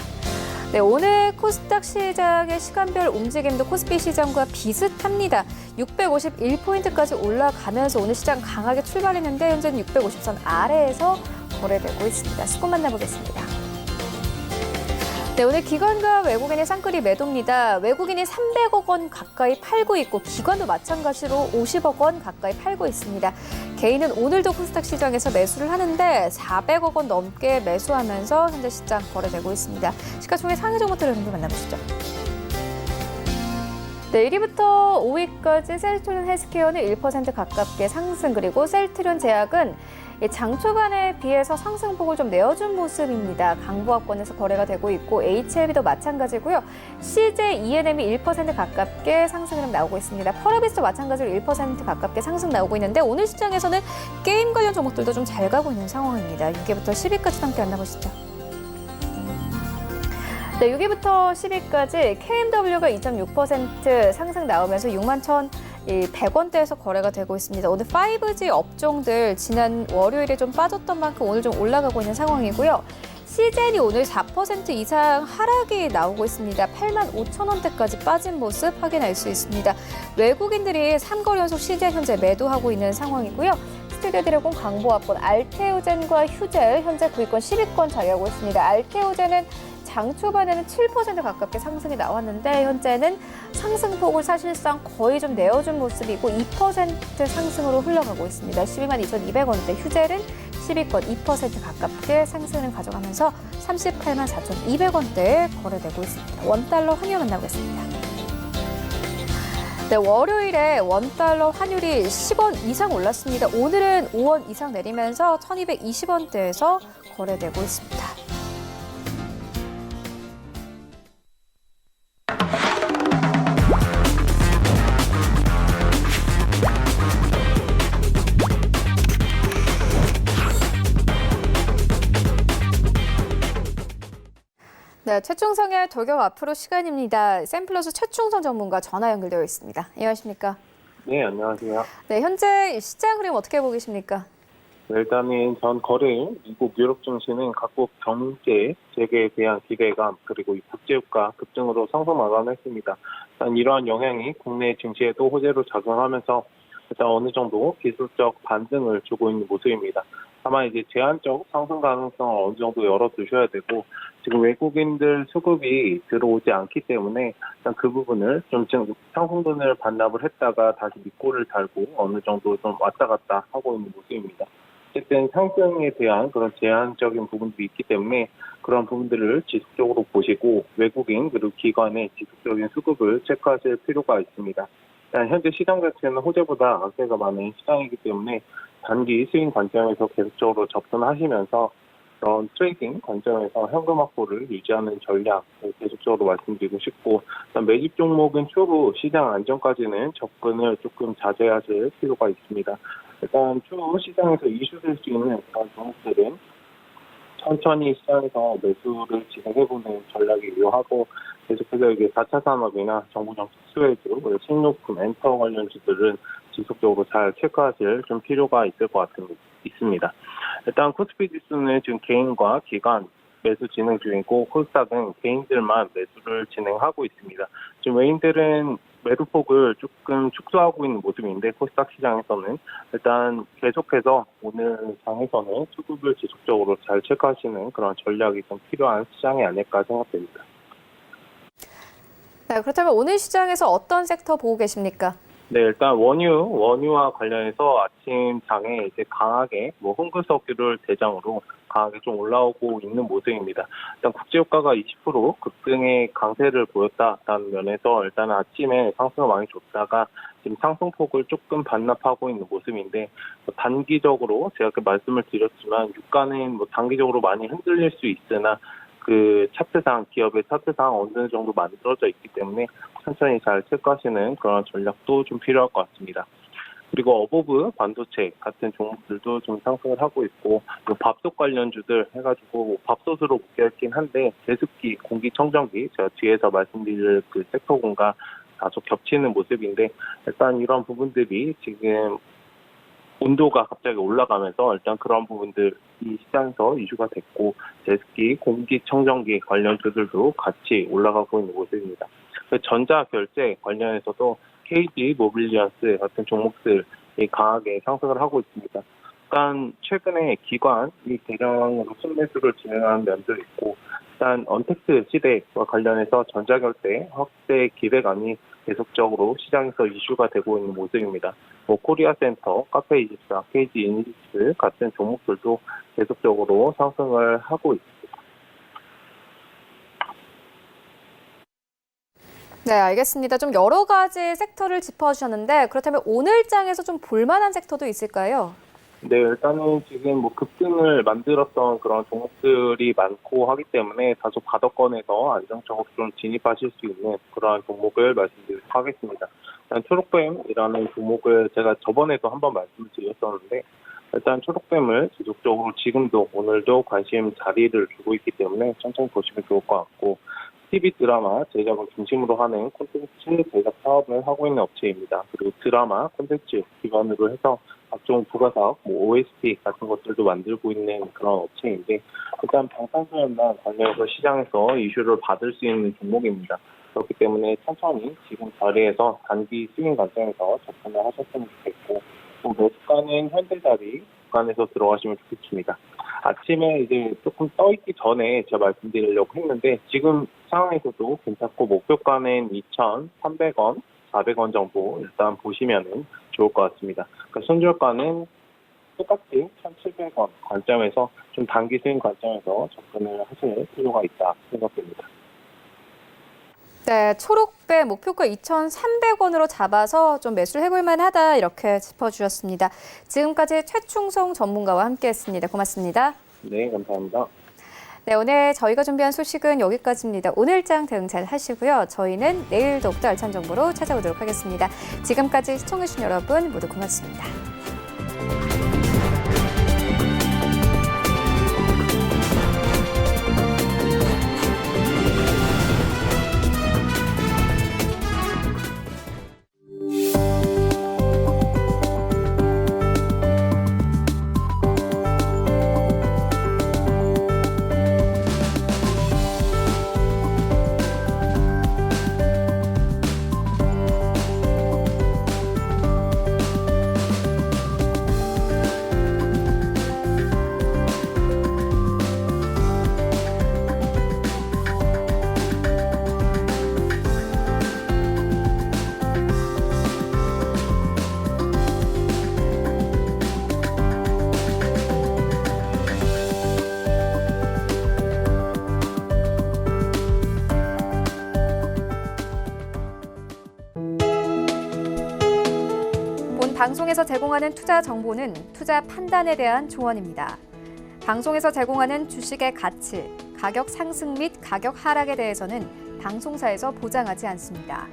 Speaker 1: 네, 오늘 코스닥 시장의 시간별 움직임도 코스피 시장과 비슷합니다. 651포인트까지 올라가면서 오늘 시장 강하게 출발했는데 현재는 650선 아래에서 거래되고 있습니다. 수급 만나보겠습니다. 네, 오늘 기관과 외국인의 쌍끌이 매도입니다. 외국인이 300억 원 가까이 팔고 있고 기관도 마찬가지로 50억 원 가까이 팔고 있습니다. 개인은 오늘도 코스닥 시장에서 매수를 하는데 400억 원 넘게 매수하면서 현재 시장 거래되고 있습니다. 시가총액 상위 종목들을 만나보시죠. 네, 1위부터 5위까지 셀트리온 헬스케어는 1% 가깝게 상승 그리고 셀트리온 제약은 장 초반에 비해서 상승폭을 좀 내어준 모습입니다. 강보합권에서 거래가 되고 있고 HLB도 마찬가지고요. CJ ENM이 1% 가깝게 상승을 나오고 있습니다. 펄어비스도 마찬가지로 1% 가깝게 상승 나오고 있는데 오늘 시장에서는 게임 관련 종목들도 좀 잘 가고 있는 상황입니다. 6위부터 10위까지 함께 만나보시죠. 네, 6위부터 10위까지 KMW가 2.6% 상승 나오면서 61,100원대에서 거래가 되고 있습니다. 오늘 5G 업종들 지난 월요일에 좀 빠졌던 만큼 오늘 좀 올라가고 있는 상황이고요. CJN이 오늘 4% 이상 하락이 나오고 있습니다. 85,000원대까지 빠진 모습 확인할 수 있습니다. 외국인들이 3거래 연속 CJN 현재 매도하고 있는 상황이고요. 스튜디오드래곤 강보합권, 알테오젠과 휴젤 현재 구위권 10위권 자리하고 있습니다. 알테오젠은 장 초반에는 7% 가깝게 상승이 나왔는데 현재는 상승폭을 사실상 거의 좀 내어준 모습이고 2% 상승으로 흘러가고 있습니다. 122,200원대 휴젤은 10위권 2% 가깝게 상승을 가져가면서 38만 4,200원대에 거래되고 있습니다. 원달러 환율 만나보겠습니다. 네, 월요일에 원달러 환율이 10원 이상 올랐습니다. 오늘은 5원 이상 내리면서 1220원대에서 거래되고 있습니다. 네, 최충성의 돌격 앞으로 시간입니다. 샘플러스 최충성 전문가 전화 연결되어 있습니다. 안녕하십니까?
Speaker 6: 네, 안녕하세요.
Speaker 1: 네, 현재 시장 흐름 어떻게 보고 계십니까?
Speaker 6: 일단은 전 거래일 미국 유럽 증시는 각국 경제 재개에 대한 기대감 그리고 국제유가 급등으로 상승 마감했습니다. 일단 이러한 영향이 국내 증시에도 호재로 작용하면서 일단 어느 정도 기술적 반등을 주고 있는 모습입니다. 다만 이제 제한적 상승 가능성을 어느 정도 열어두셔야 되고 지금 외국인들 수급이 들어오지 않기 때문에 일단 그 부분을 좀 상승분을 반납을 했다가 다시 밑골을 달고 어느 정도 좀 왔다 갔다 하고 있는 모습입니다. 어쨌든 상승에 대한 그런 제한적인 부분들이 있기 때문에 그런 부분들을 지속적으로 보시고 외국인 그리고 기관의 지속적인 수급을 체크하실 필요가 있습니다. 현재 시장 자체는 호재보다 악재가 많은 시장이기 때문에 단기 스윙 관점에서 계속적으로 접근하시면서 그런 트레이딩 관점에서 현금 확보를 유지하는 전략을 계속적으로 말씀드리고 싶고 매집 종목은 추후 시장 안정까지는 접근을 조금 자제하실 필요가 있습니다. 일단 추후 시장에서 이슈될 수 있는 그런 종목들은 천천히 시장에서 매수를 진행해보는 전략이 유효하고 계속해서 이게 4차 산업이나 정부 정책 수혜주, 식료품, 엔터 관련주들은 지속적으로 잘 체크하실 좀 필요가 있을 것 있습니다. 일단 코스피 지수는 지금 개인과 기관 매수 진행 중이고 코스닥은 개인들만 매수를 진행하고 있습니다. 지금 외인들은 매도폭을 조금 축소하고 있는 모습인데 코스닥 시장에서는 일단 계속해서 오늘 장에서는 수급을 지속적으로 잘 체크하시는 그런 전략이 좀 필요한 시장이 아닐까 생각됩니다.
Speaker 1: 네, 그렇다면 오늘 시장에서 어떤 섹터 보고 계십니까?
Speaker 6: 네, 일단 원유와 관련해서 아침 장에 이제 강하게 흥근석유를 대장으로 강하게 좀 올라오고 있는 모습입니다. 일단 국제유가가 20% 급등의 강세를 보였다라는 면에서 일단 아침에 상승을 많이 줬다가 지금 상승폭을 조금 반납하고 있는 모습인데 단기적으로 제가 말씀을 드렸지만 유가는 단기적으로 많이 흔들릴 수 있으나 그 차트상 기업의 차트상 어느 정도 만들어져 있기 때문에 천천히 잘 체크하시는 그런 전략도 좀 필요할 것 같습니다. 그리고 어버브 반도체 같은 종목들도 좀 상승을 하고 있고 밥솥 관련주들 해가지고 밥솥으로 묶여있긴 한데 제습기, 공기청정기 제가 뒤에서 말씀드릴 그 섹터군과 다소 겹치는 모습인데 일단 이런 부분들이 지금 온도가 갑자기 올라가면서 일단 그런 부분들이 시장에서 이슈가 됐고 제습기, 공기청정기 관련주들도 같이 올라가고 있는 모습입니다. 전자결제 관련해서도 KG 모빌리언스 같은 종목들이 강하게 상승을 하고 있습니다. 일단 최근에 기관이 대량으로 순매수를 진행하는 면도 있고 일단 언택트 시대와 관련해서 전자결제 확대 기대감이 계속적으로 시장에서 이슈가 되고 있는 모습입니다. 코리아센터, 카페24, KG 이니시스 같은 종목들도 계속적으로 상승을 하고 있습니다.
Speaker 1: 네, 알겠습니다. 좀 여러 가지 섹터를 짚어주셨는데 그렇다면 오늘 장에서 좀 볼만한 섹터도 있을까요?
Speaker 6: 네, 일단은 지금 일등을 만들었던 그런 종목들이 많고 하기 때문에 다소 바닥권에서 안정적으로 좀 진입하실 수 있는 그러한 종목을 말씀드리도록 하겠습니다. 일단 초록뱀이라는 종목을 제가 저번에도 한번 말씀을 드렸었는데 일단 초록뱀을 지속적으로 지금도 오늘도 관심 자리를 두고 있기 때문에 천천히 보시면 좋을 것 같고 TV 드라마 제작을 중심으로 하는 콘텐츠 제작 사업을 하고 있는 업체입니다. 그리고 드라마 콘텐츠 기반으로 해서 각종 부가사업, OST 같은 것들도 만들고 있는 그런 업체인데 일단 방탄소년단 관련해서 시장에서 이슈를 받을 수 있는 종목입니다. 그렇기 때문에 천천히 지금 자리에서 단기 스윙 관점에서 접근을 하셨으면 좋겠고 또 매수가는 현대자리 구간에서 들어가시면 좋겠습니다. 아침에 이제 조금 떠있기 전에 제가 말씀드리려고 했는데 지금 상황에서도 괜찮고 목표가는 2,300원, 400원 정도 일단 보시면은 좋을 것 같습니다. 그러니까 손절가는 똑같이 1,700원 관점에서 좀 단기 스윙 관점에서 접근을 하실 필요가 있다 생각됩니다.
Speaker 1: 네, 네, 초록배 목표가 2,300원으로 잡아서 좀 매수를 해볼 만하다 이렇게 짚어주셨습니다. 지금까지 최충성 전문가와 함께했습니다. 고맙습니다.
Speaker 6: 네, 감사합니다.
Speaker 1: 네, 오늘 저희가 준비한 소식은 여기까지입니다. 오늘장 대응 잘 하시고요. 저희는 내일 더욱더 알찬 정보로 찾아오도록 하겠습니다. 지금까지 시청해주신 여러분 모두 고맙습니다. 방송에서 제공하는 투자 정보는 투자 판단에 대한 조언입니다. 방송에서 제공하는 주식의 가치, 가격 상승 및 가격 하락에 대해서는 방송사에서 보장하지 않습니다.